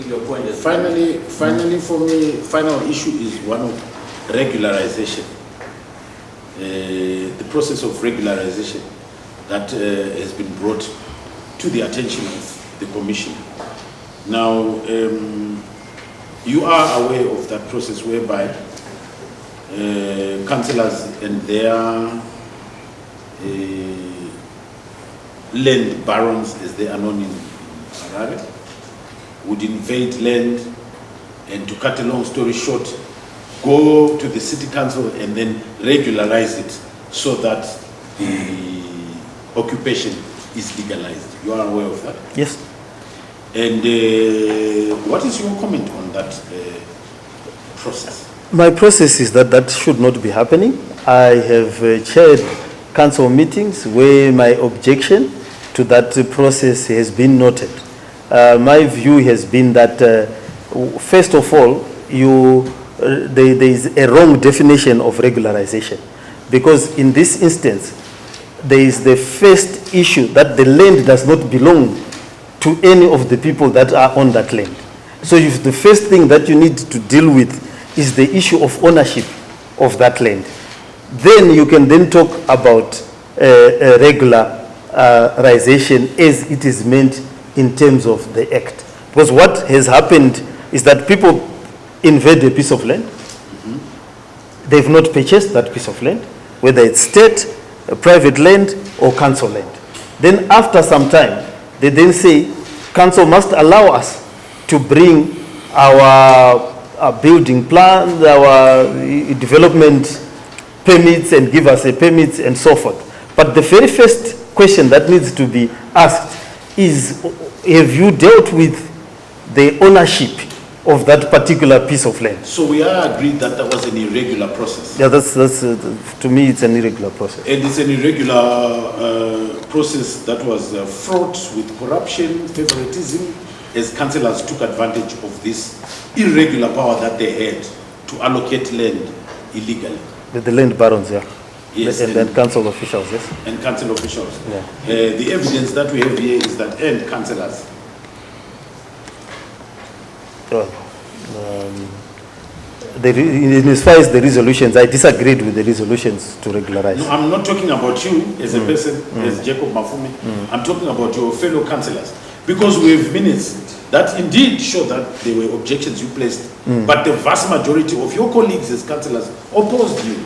Your point is Finally, for me, final issue is one of regularization. The process of regularization that has been brought to the attention of the Commission. Now, you are aware of that process whereby councillors and their land barons, as they are known in Harare, would invade land, and to cut a long story short, go to the city council and then regularize it so that the occupation is legalized. You are aware of that? Yes. And what is your comment on that process? My process is that should not be happening. I have chaired council meetings where my objection to that process has been noted. My view has been that, first of all, there is a wrong definition of regularization, because in this instance, there is the first issue that the land does not belong to any of the people that are on that land. So if the first thing that you need to deal with is the issue of ownership of that land, then you can then talk about regularization as it is meant in terms of the Act. Because what has happened is that people invade a piece of land. They've not purchased that piece of land, whether it's state, private land, or council land. Then after some time, they then say, council must allow us to bring our building plans, our development permits, and give us a permits and so forth. But the very first question that needs to be asked is, have you dealt with the ownership of that particular piece of land? So we are agreed that that was an irregular process. Yeah, that's to me, it's an irregular process. And it's an irregular process that was fraught with corruption, favoritism, as councillors took advantage of this irregular power that they had to allocate land illegally. The land barons, yeah. Yes, And then council officials, yes? and council officials. Yeah. The evidence that we have here is that and councillors. Well, in as far as the resolutions, I disagreed with the resolutions to regularize. No, I'm not talking about you as a person, as Jacob Mafume. I'm talking about your fellow councillors. Because we have minutes that indeed show that there were objections you placed, but the vast majority of your colleagues as councillors opposed you.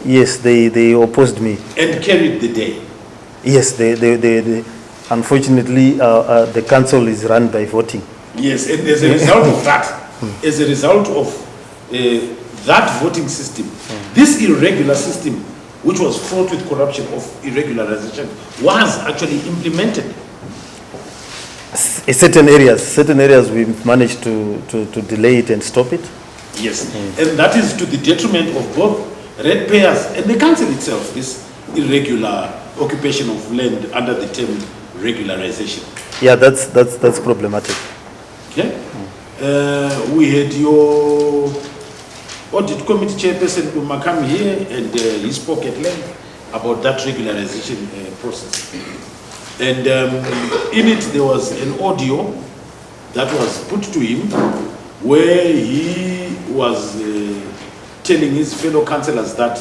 Yes, they opposed me. And carried the day. Yes, unfortunately, the council is run by voting. Yes, and as a result of that, as a result of that voting system, this irregular system, which was fraught with corruption of irregularization, was actually implemented. Certain areas we managed to delay it and stop it. Yes, and that is to the detriment of both ratepayers and the council itself, this irregular occupation of land under the term regularization. Yeah, that's problematic. Okay. We had your audit committee chairperson Umakam here, and he spoke at length about that regularization process. And in it, there was an audio that was put to him where he was telling his fellow councillors that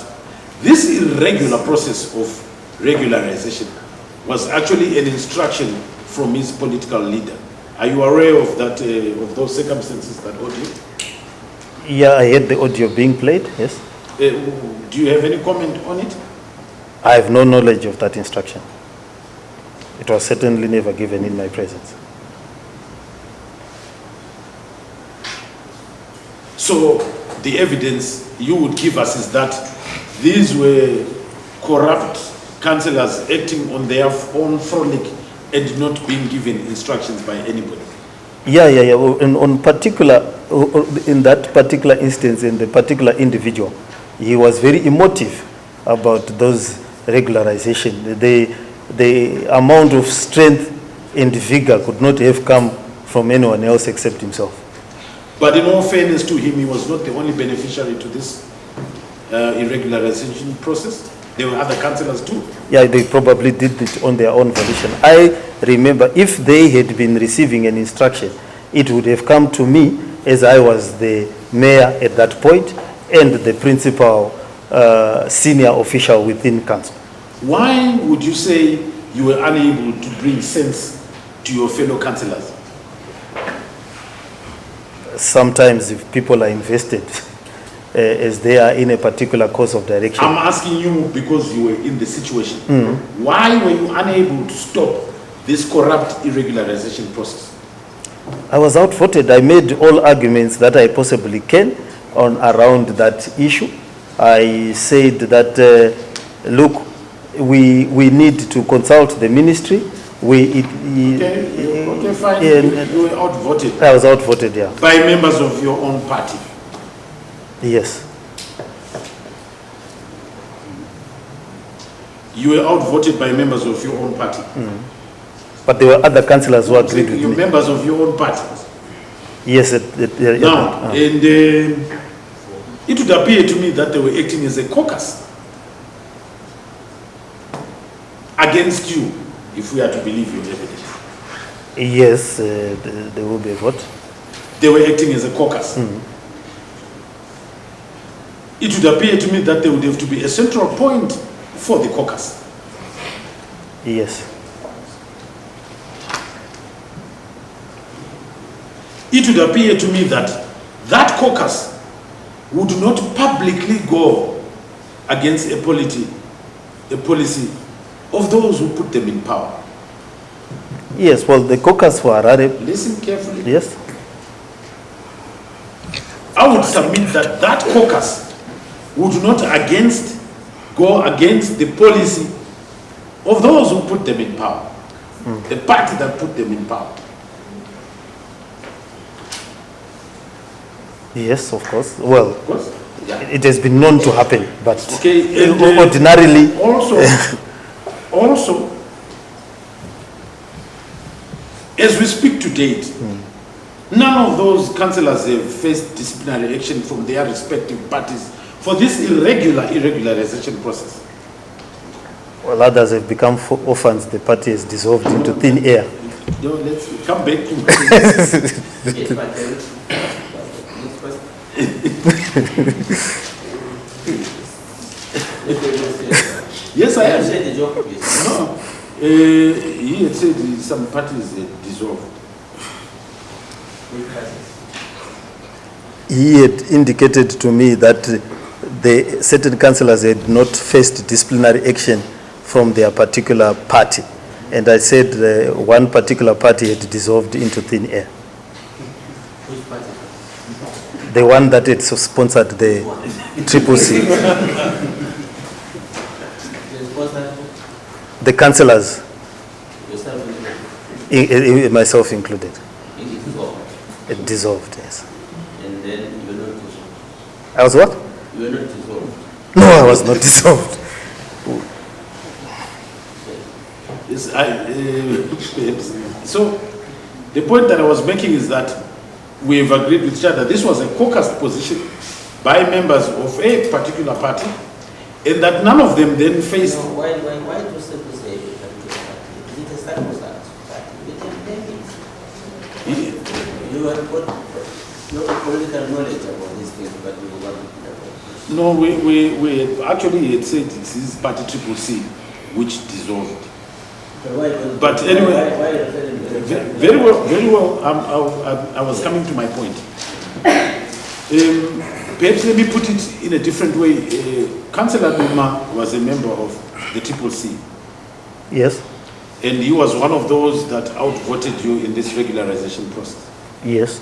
this irregular process of regularization was actually an instruction from his political leader. Are you aware of that, of those circumstances, that audio? Yeah, I heard the audio being played, yes. Do you have any comment on it? I have no knowledge of that instruction. It was certainly never given in my presence. So the evidence you would give us is that these were corrupt councillors acting on their own frolic and not being given instructions by anybody. Yeah. In that particular instance, in the particular individual, he was very emotive about those regularization. The amount of strength and vigor could not have come from anyone else except himself. But in all fairness to him, he was not the only beneficiary to this irregularization process. There were other councillors too. Yeah, they probably did it on their own volition. I remember if they had been receiving an instruction, it would have come to me, as I was the mayor at that point and the principal senior official within council. Why would you say you were unable to bring sense to your fellow councillors? Sometimes if people are invested as they are in a particular course of direction. I'm asking you because you were in the situation. Why were you unable to stop this corrupt irregularization process? I was outvoted. I made all arguments that I possibly can around that issue. I said that, look, we need to consult the ministry. Okay, fine. You were outvoted. I was outvoted, yeah. By members of your own party? Yes. You were outvoted by members of your own party? But there were other councillors who agreed with me. Members of your own party? Yes. Now, and it would appear to me that they were acting as a caucus against you, if we are to believe your evidence. Yes, there will be a vote. They were acting as a caucus. It would appear to me that there would have to be a central point for the caucus. Yes. It would appear to me that that caucus would not publicly go against a policy of those who put them in power. Yes, well, the caucus for Harare. Listen carefully. Yes. I would submit that that caucus would not go against the policy of those who put them in power, the party that put them in power. Yes, of course. Well, Of course. Yeah. it has been known to happen, but Okay, and, ordinarily. Also, as we speak to date, none of those councillors have faced disciplinary action from their respective parties for this irregularization process. Well, others have become orphans. The party has dissolved into thin air. No, let's come back to Yes, but Yes, I am. said the job, yes. No, he had said some parties had dissolved. He had indicated to me that the certain councillors had not faced disciplinary action from their particular party. And I said one particular party had dissolved into thin air. Which party? The one that had sponsored the Triple C. The councillors, Yourself, myself included. it is dissolved. It dissolved, yes. And then you were not dissolved. I was what? You were not dissolved. No, I was not dissolved. Yes, so the point that I was making is that we have agreed with each other. This was a caucus position by members of a particular party, and that none of them then faced. No, why do you simply say a particular party? Is it a circumstance party? You can name it. You have got no political knowledge about these things, but you want to. No, we actually had said it's his party Triple C, which dissolved. But anyway, very well. I was coming to my point. Perhaps let me put it in a different way. Councillor Duma was a member of the Triple C. Yes. And he was one of those that outvoted you in this regularization process. Yes.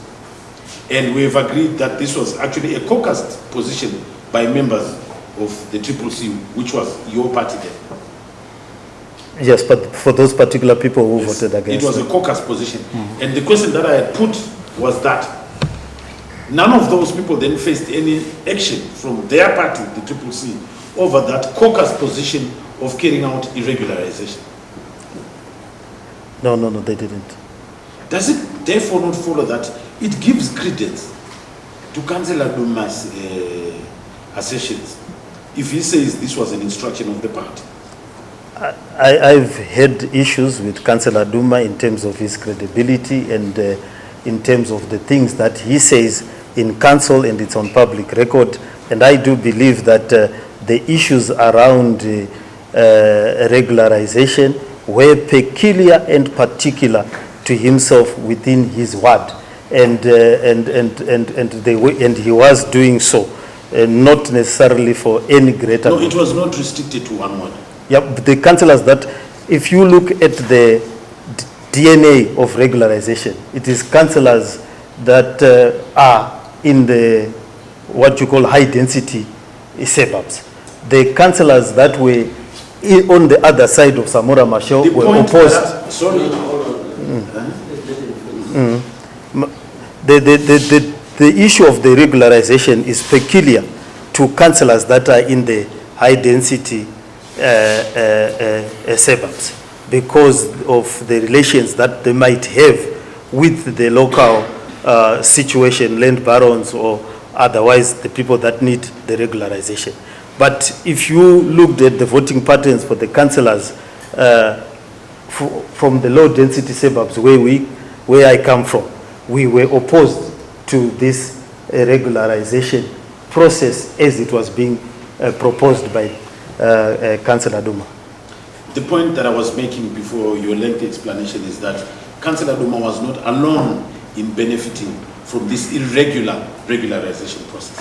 And we've agreed that this was actually a caucus position by members of the Triple C, which was your party then. Yes, but for those particular people who Yes, voted against it was it. a caucus position. And the question that I had put was that none of those people then faced any action from their party, the Triple C, over that caucus position of carrying out irregularization. No, they didn't. Does it therefore not follow that it gives credence to Councillor Duma's assertions if he says this was an instruction of the party? I've had issues with Councillor Duma in terms of his credibility and in terms of the things that he says in council, and it's on public record. And I do believe that the issues around regularization were peculiar and particular to himself within his ward, and he was doing so, not necessarily for any greater. No, it was not restricted to one word. Yeah, the councillors that, if you look at the DNA of regularization, it is councillors that are in the, what you call high density suburbs. The councillors that were on the other side of Samora Machel were opposed. The issue of the regularization is peculiar to councillors that are in the high density suburbs because of the relations that they might have with the local situation, land barons or otherwise the people that need the regularization. But if you looked at the voting patterns for the councillors from the low density suburbs where I come from, we were opposed to this regularization process as it was being proposed by Councillor Duma. The point that I was making before your lengthy explanation is that Councillor Duma was not alone in benefiting from this irregular regularization process.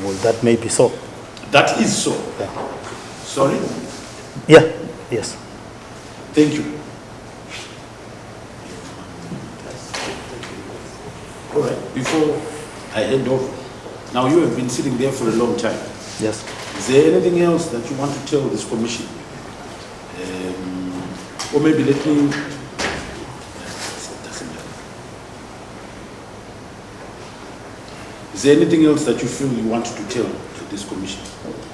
Well, that may be so. That is so. Yeah. Sorry? Yeah, yes. Thank you. All right, before I hand over, now you have been sitting there for a long time. Yes. Is there anything else that you want to tell this commission? Or maybe let me, doesn't matter. Is there anything else that you feel you wanted to tell to this commission?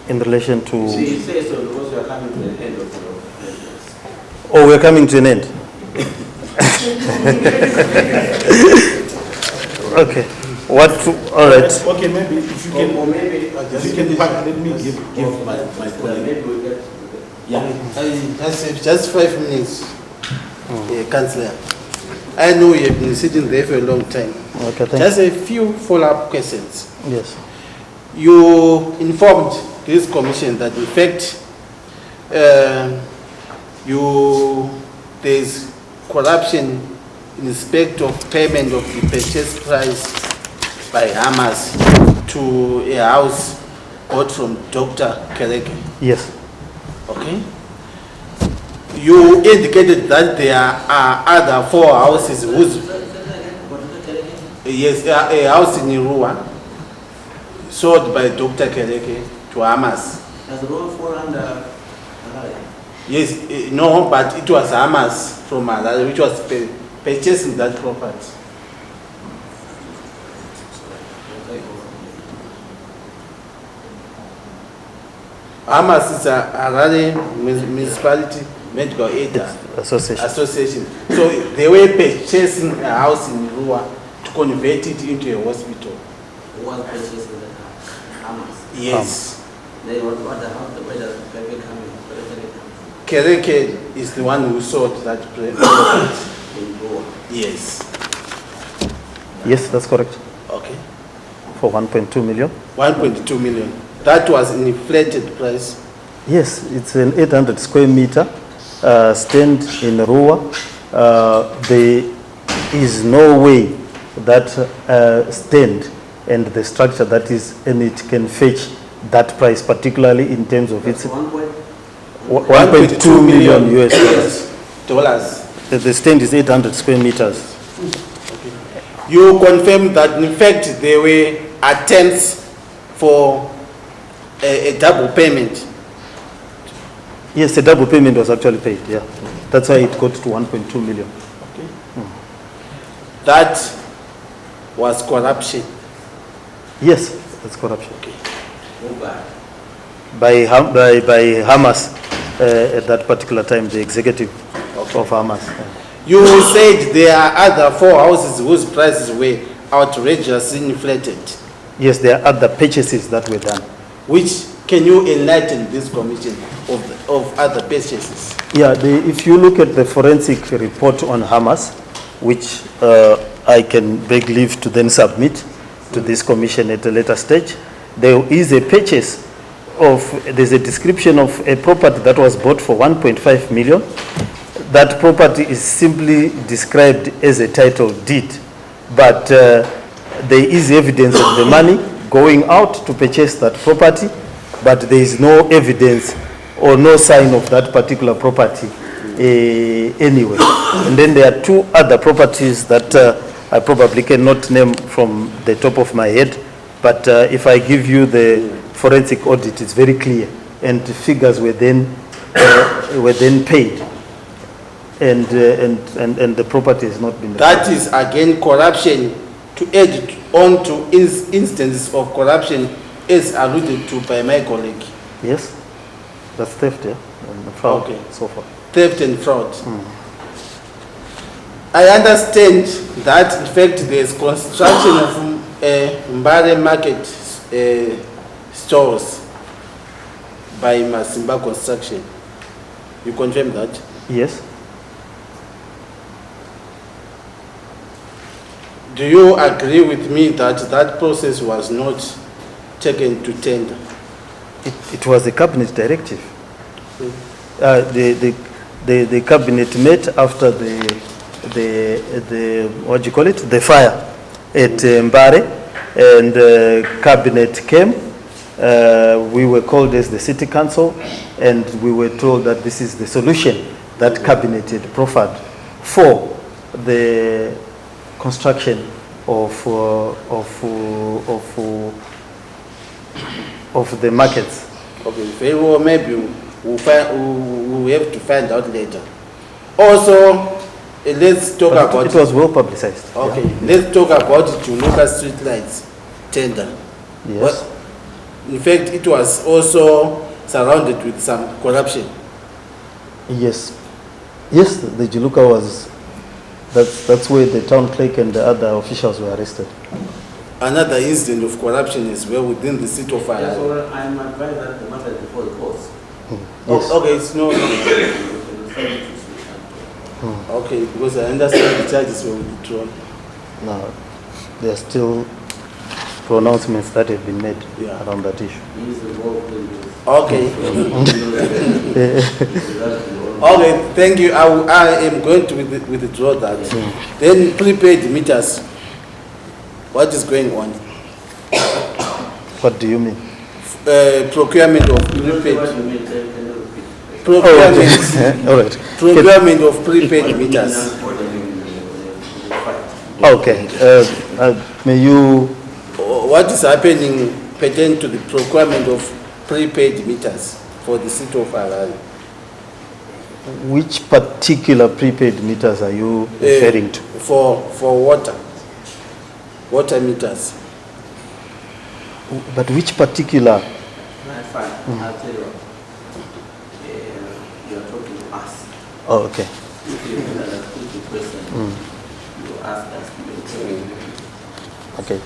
In relation to... See, you say so because we are coming to the end of the... Oh, we're coming to an end. Okay. what, all right. Okay, maybe if you can, Or maybe, if you can back, let me give my colleague. maybe we get, Just 5 minutes, Councillor. I know you have been sitting there for a long time. Okay, thank Just a few follow-up questions. you. Yes. You informed this commission that in fact there's corruption in respect of payment of the purchase price by Hamas to a house bought from Dr. Kereke. Yes. Okay. You indicated that there are other 4 houses whose, yes, a house in Irua sold by Dr. Kereke to Hamas. Does the road fall under Harare? Yes, no, but it was Hamas from Harare which was purchasing that property. Hamas is a Harare municipality medical aid association. So they were purchasing a house in Rua to convert it into a hospital. Who was purchasing the Hamas? Yes. Then what the house, where does the Kereke come in? Kereke is the one who sold that property. In Goa. Yes. Yes, that's correct. Okay. For 1.2 million. 1.2 million. That was an inflated price. Yes, it's an 800 square meter stand in Rua. There is no way that stand and the structure that is in it can fetch that price, particularly in terms of its 1.2 million US dollars. The stand is 800 square meters. You confirm that in fact there were attempts for a double payment. Yes, the double payment was actually paid, yeah. That's why it got to 1.2 million. Okay. That was corruption. Yes, that's corruption. Okay. By Hamas at that particular time, the executive of Hamas. You said there are other 4 houses whose prices were outrageously inflated. Yes, there are other purchases that were done. Which can you enlighten this commission of other purchases? Yeah, if you look at the forensic report on Hamas, which I can beg leave to then submit to this commission at a later stage, there is a purchase there's a description of a property that was bought for 1.5 million. That property is simply described as a title deed, but there is evidence of the money going out to purchase that property, but there is no evidence or no sign of that particular property anyway. And then there are 2 other properties that I probably cannot name from the top of my head, but if I give you the forensic audit, it's very clear, and the figures were then paid, and the property has not been. That is again corruption, to add on to instances of corruption as alluded to by my colleague. Yes, that's theft, yeah, and fraud. Okay. So far. Theft and fraud. I understand that in fact there is construction of Mbare market stores by Masimba Construction. You confirm that? Yes. Do you agree with me that that process was not taken to tender? It was a cabinet directive. The cabinet met after the what do you call it? The fire at Mbare, and cabinet came. We were called as the city council, and we were told that this is the solution that cabinet had proffered for the construction of the markets. Okay, very well, maybe we'll have to find out later. Also, let's talk about... It was well publicized. Okay, yeah. Let's talk about Juluka Street Lights tender. Yes. Well, in fact, it was also surrounded with some corruption. Yes. Yes, the Juluka was... That's where the town clerk and the other officials were arrested. another incident of corruption as well within the city of Yes, Harare. well, I'm advised that the matter is before the courts. Yes. Okay, it's no. Okay, because I understand the charges were withdrawn. Now, there are still pronouncements that have been made Yeah. around that issue. He is involved in this. Okay. Okay, thank you. I am going to withdraw that. Then prepaid meters. What is going on? What do you mean? Procurement of You don't know what prepaid. you mean, can you repeat? Procurement. All right. Procurement of prepaid meters. Okay. May you, What is happening pertaining to the procurement of prepaid meters for the city of Harare? which particular prepaid meters are you referring to? For water meters. But which particular? Right, fine. I'll tell you. You are talking to us. Oh, okay. If you understood the question, you ask us. Okay.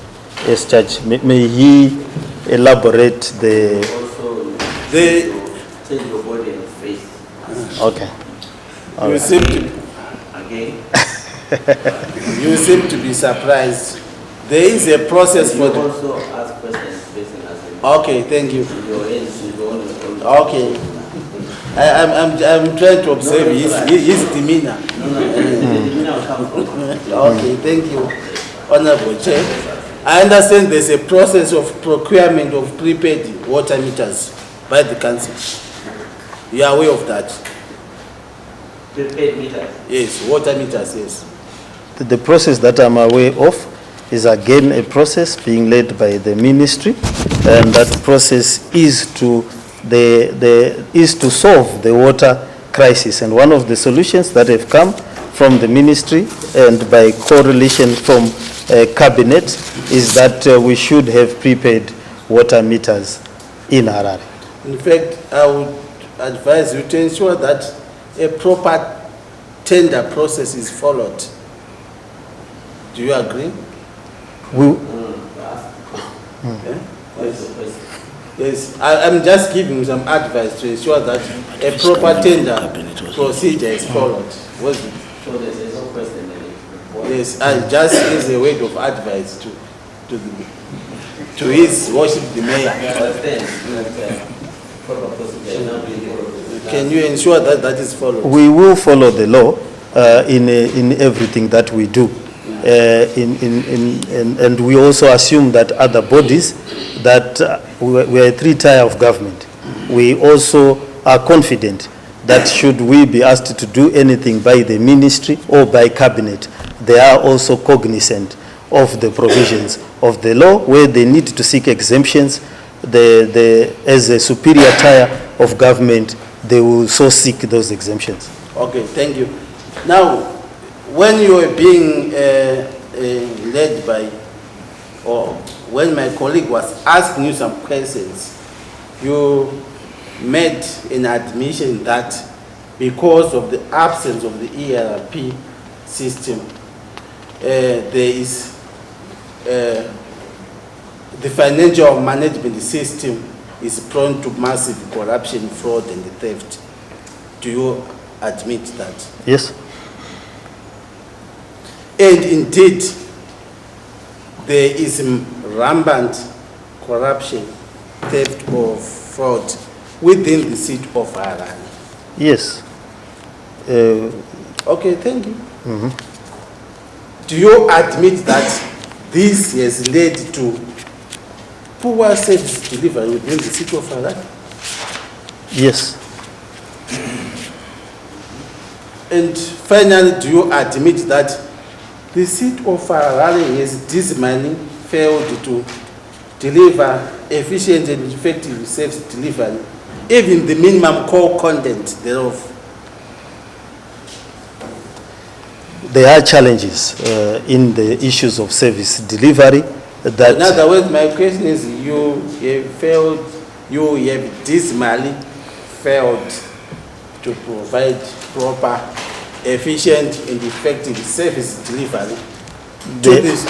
Yes, Judge. May he elaborate the... Also, They- change your body and face. Okay. All You right. seem to Again, you seem to be surprised. There is a process you for the. also ask questions facing us. Okay, thank you. Your hands, your own. Okay. I'm trying to observe his demeanor. No, the demeanor will come from. Okay, thank you, Honorable Chair. I understand there's a process of procurement of prepaid water meters by the council. You are aware of that? Prepaid meters. Yes, water meters, yes. The process that I'm aware of is again a process being led by the ministry, and that process is to solve the water crisis. And one of the solutions that have come from the ministry and by correlation from cabinet is that we should have prepaid water meters in Harare. In fact, I would advise you to ensure that a proper tender process is followed. Do you agree? Yes, I'm just giving some advice to ensure that a proper tender procedure is followed. Was it? So there's no question in it. Yes, I just is a word of advice to his worship the mayor. Can you ensure that that is followed? We will follow the law in everything that we do. And we also assume that other bodies, that we are a three-tier of government. We also are confident that should we be asked to do anything by the ministry or by cabinet, they are also cognizant of the provisions of the law where they need to seek exemptions. As a superior tier of government, they will so seek those exemptions. Okay, thank you. Now, when you are being led by, or when my colleague was asking you some questions, you made an admission that because of the absence of the ERP system, there is the financial management system is prone to massive corruption, fraud, and theft. Do you admit that? Yes. And indeed, there is rampant corruption, theft, or fraud within the city of Harare. Yes. Okay, thank you. Do you admit that this has led to poor service delivery within the city of Harare? Yes. And finally, do you admit that the city of Harare has dismally failed to deliver efficient and effective service delivery, even the minimum core content thereof? There are challenges in the issues of service delivery. That In other words, my question is, you have dismally failed to provide proper, efficient, and effective service delivery to this.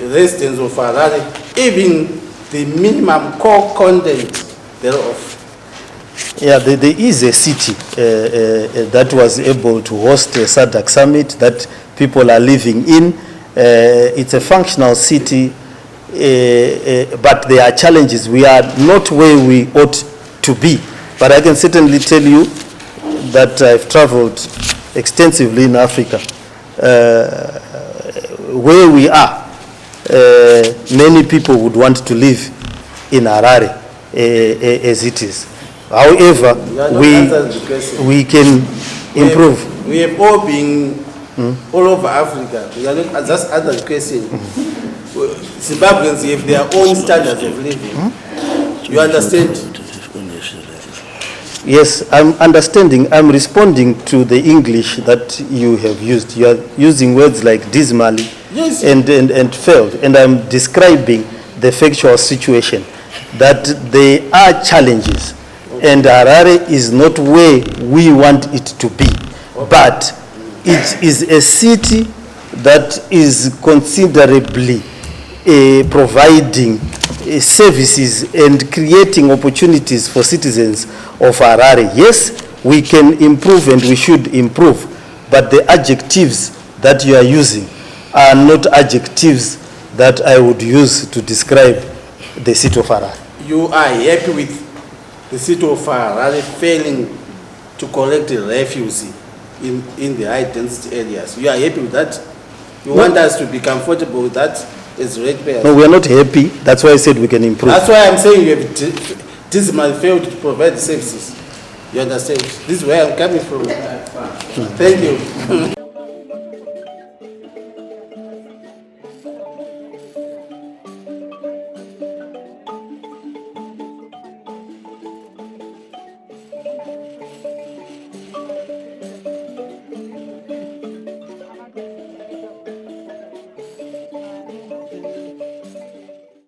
residents of Harare, even the minimum core content thereof. Yeah, there is a city that was able to host a SADC summit that people are living in. It's a functional city, but there are challenges. We are not where we ought to be. But I can certainly tell you that I've traveled extensively in Africa. Where we are, many people would want to live in Harare as it is. However, we can improve. We have all been all over Africa. We are not just other question. Zimbabweans have their own standards of living. You understand? Yes, I'm understanding. I'm responding to the English that you have used. You are using words like dismally, yes, and failed. And I'm describing the factual situation, that there are challenges. And Harare is not where we want it to be. But it is a city that is considerably providing services and creating opportunities for citizens of Harare. Yes, we can improve and we should improve, but the adjectives that you are using are not adjectives that I would use to describe the city of Harare. You are happy with the city of Harare failing to collect the refuse in the high density areas. You are happy with that? You want us to be comfortable with that as ratepayers? No, we are not happy. That's why I said we can improve. That's why I'm saying you have dismally failed to provide services. You understand? This is where I'm coming from. Thank you.